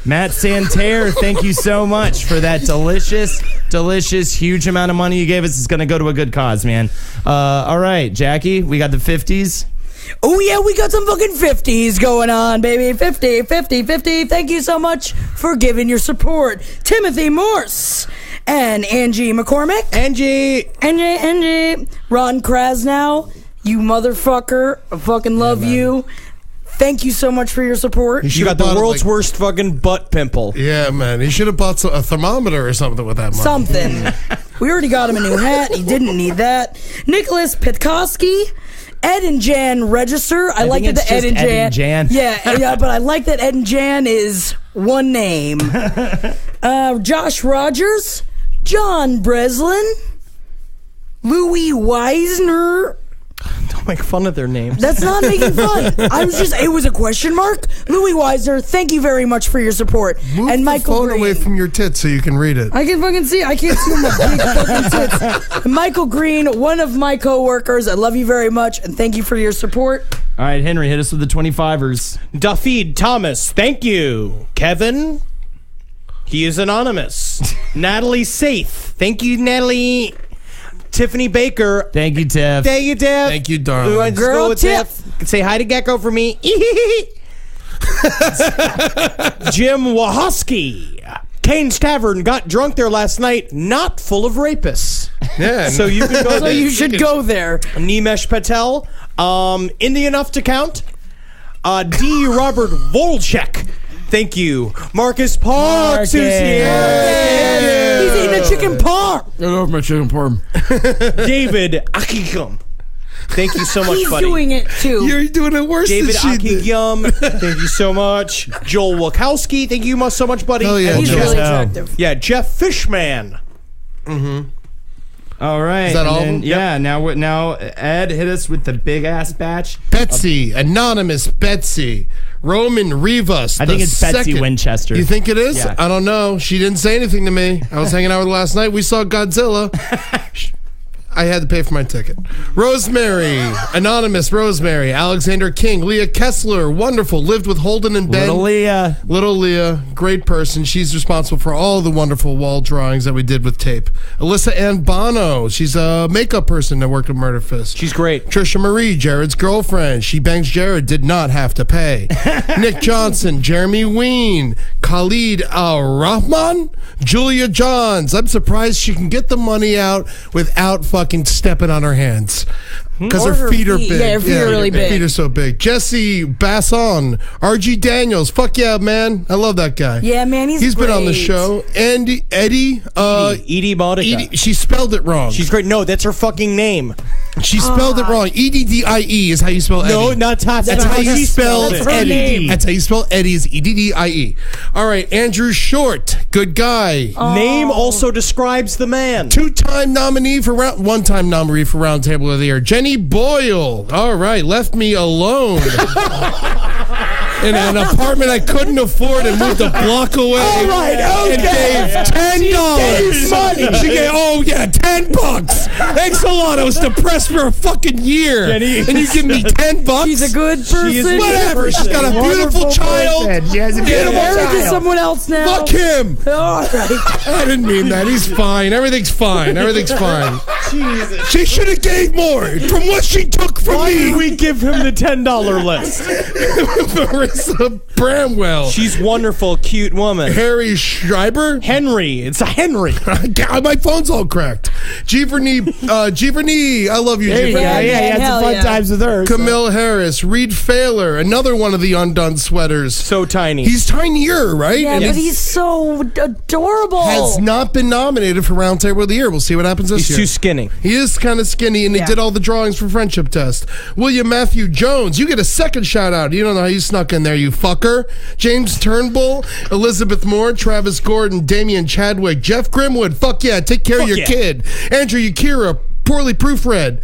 Matt Santerre, thank you so much for that delicious, huge amount of money you gave us. It's going to go to a good cause, man. All right, Jackie, we got the 50s. Oh, yeah, we got some fucking 50s going on, baby. 50. Thank you so much for giving your support. Timothy Morse and Angie McCormick. Angie. Ron Krasnow, you motherfucker. I fucking love you. Thank you so much for your support. You got the world's worst fucking butt pimple. Yeah, man. He should have bought a thermometer or something with that money. Something. We already got him a new hat. He didn't need that. Nicholas Pitkoski. Ed and Jan register. I like that it's the Ed just and Jan. Yeah, but I like that Ed and Jan is one name. Josh Rogers, John Breslin, Louis Weisner. Don't make fun of their names. That's not making fun. It was a question mark. Louis Weiser, thank you very much for your support. Move and the Michael phone Green. away from your tits so you can read it. I can fucking see. I can't see my big fucking tits. And Michael Green, one of my coworkers. I love you very much, and thank you for your support. All right, Henry, hit us with the 25ers. Duffy Thomas, thank you. Kevin, he is anonymous. Natalie Saith, thank you, Natalie. Tiffany Baker, Thank you, Tiff. thank you, Tiff. Thank you, darling. Ooh, I just Girl, go with Tiff. Say hi to Gecko for me. Jim Wahoski. Kane's Tavern got drunk there last night, not full of rapists. Yeah. So you can go So there. you should go there. Nimesh Patel, Indie Enough to Count, D. Robert Volchek. Thank you. Marcus Parks, who's here. He's eating a chicken parm. I love my chicken parm. David Akikum. Thank you so much, He's buddy. doing it too. You're doing it worse David than she did. Akigyum, thank you so much. Joel Wachowski, thank you so much, buddy. Hell yeah, And He's Joel. really attractive. yeah, Jeff Fishman. All right. Is that and all of then- them? Yeah, now Ed, hit us with the big-ass batch. Betsy, anonymous Betsy, Roman Rivas. I think the it's Betsy second. Winchester. You think it is? Yeah. I don't know. She didn't say anything to me. I was hanging out with her last night. We saw Godzilla. I had to pay for my ticket. Rosemary, anonymous Rosemary, Alexander King, Leah Kessler, wonderful, lived with Holden and Ben. Little Leah. Great person. She's responsible for all the wonderful wall drawings that we did with tape. Alyssa Ann Bono, she's a makeup person that worked at Murder Fist. She's great. Trisha Marie, Jared's girlfriend. She bangs Jared, did not have to pay. Nick Johnson, Jeremy Ween, Khalid Al-Rahman, Julia Johns. I'm surprised she can get the money out without fucking stepping on her hands. Because Or her feet are feet. big. Yeah, her feet are really big. Feet are so big. Jesse Basson, RG Daniels. Fuck yeah, man. I love that guy. Yeah, man, he's been on the great. show. And Eddie. Edie Monica. Edie, she spelled it wrong. She's great. No, that's her fucking name. She spelled it wrong. Eddie is how you spell Eddie. No, not That's That's how you spell That's her Eddie. name. That's how you spell Eddie is Eddie. All right, Andrew Short, good guy. Name also describes the man. One-time nominee for Roundtable of the Year. Jenny Boyle. All right, left me alone. In an apartment I couldn't afford and moved a block away. All right, And okay. gave $10. She gave, $10. Thanks a lot. I was depressed for a fucking year. Jenny. And you give me $10? She's a good person. She is a good Whatever. She's got a beautiful child. She has a Get beautiful him Married to child. someone else now. Fuck him. All right. I didn't mean that. He's fine. Everything's fine. Everything's fine. Jesus. She should have gave more from what she took from Why me. did we give him the $10 list? Marissa Bramwell. She's wonderful, cute woman. Harry Schreiber. Henry. It's a Henry. My phone's all cracked. Giverny, I love you, There you go. Giverny. Yeah, he had Hell some fun yeah. times with her. so- Camille Harris, Reed Failer, another one of the undone sweaters. So tiny. He's tinier, right? Yeah, And but he's so adorable. has not been nominated for Roundtable of the Year. We'll see what happens this He's year. too skinny. He is kind of skinny, and he Yeah. did all the drawings for Friendship Test. William Matthew Jones, you get a second shout out. You don't know how you snuck in there, you fucker. James Turnbull, Elizabeth Moore, Travis Gordon, Damian Chadwick, Jeff Grimwood. Fuck yeah, take care of Fuck your yeah. kid. Andrew Yakira, poorly proofread.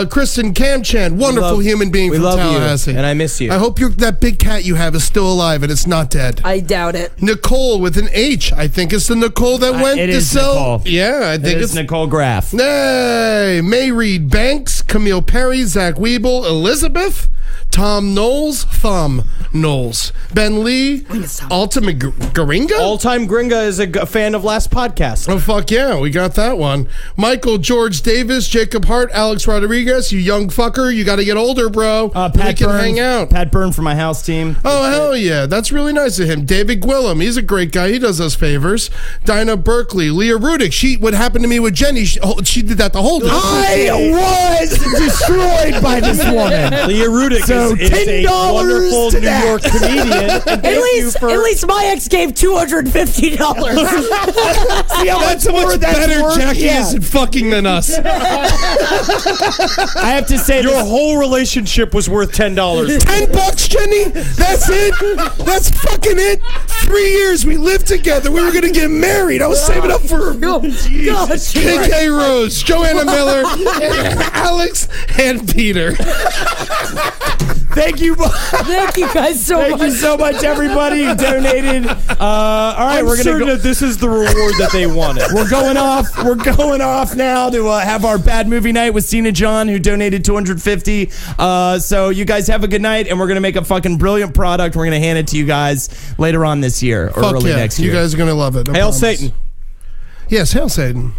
Kristen Kamchan, wonderful human being from Tallahassee. And I miss you. I hope that big cat you have is still alive and it's not dead. I doubt it. Nicole with an H. I think it's the Nicole that went it to is sell. Nicole. Yeah, I think it's Nicole Graff. Hey, May Reed Banks, Camille Perry, Zach Weeble, Elizabeth, Tom Knowles, Thumb Knowles, Ben Lee, Ultimate Gringa? All-time Gringa is a fan of last podcast. Oh, fuck yeah, we got that one. Michael George Davis, Jacob Hart, Alex Rodriguez, you young fucker, you got to get older, bro. Pat we can Byrne, hang out. Pat Byrne from my house team. Oh, hell yeah. That's really nice of him. David Gwillem, he's a great guy. He does us favors. Dinah Berkeley, Leah Rudick. What happened to me with Jenny, she did that the whole time. I was destroyed by this woman. Leah Rudick is a wonderful New York comedian. At least my ex gave $250. See how that's much better Jackie is at fucking than us. I have to say, your whole relationship was worth $10. $10, Jenny? That's it? That's fucking it? 3 years we lived together. We were going to get married. I was saving up for her. KK Rose, Joanna Miller, Alex, and Peter. Thank you. Thank you guys so much. Thank you so much, everybody who donated. All right, we're gonna go. That this is the reward that they wanted. We're going off. We're going off now to have our bad movie night with Cena John, who donated $250. So you guys have a good night, and we're gonna make a fucking brilliant product. We're gonna hand it to you guys later on this year or early next year. You guys are gonna love it. Hail Satan. Yes, hail Satan.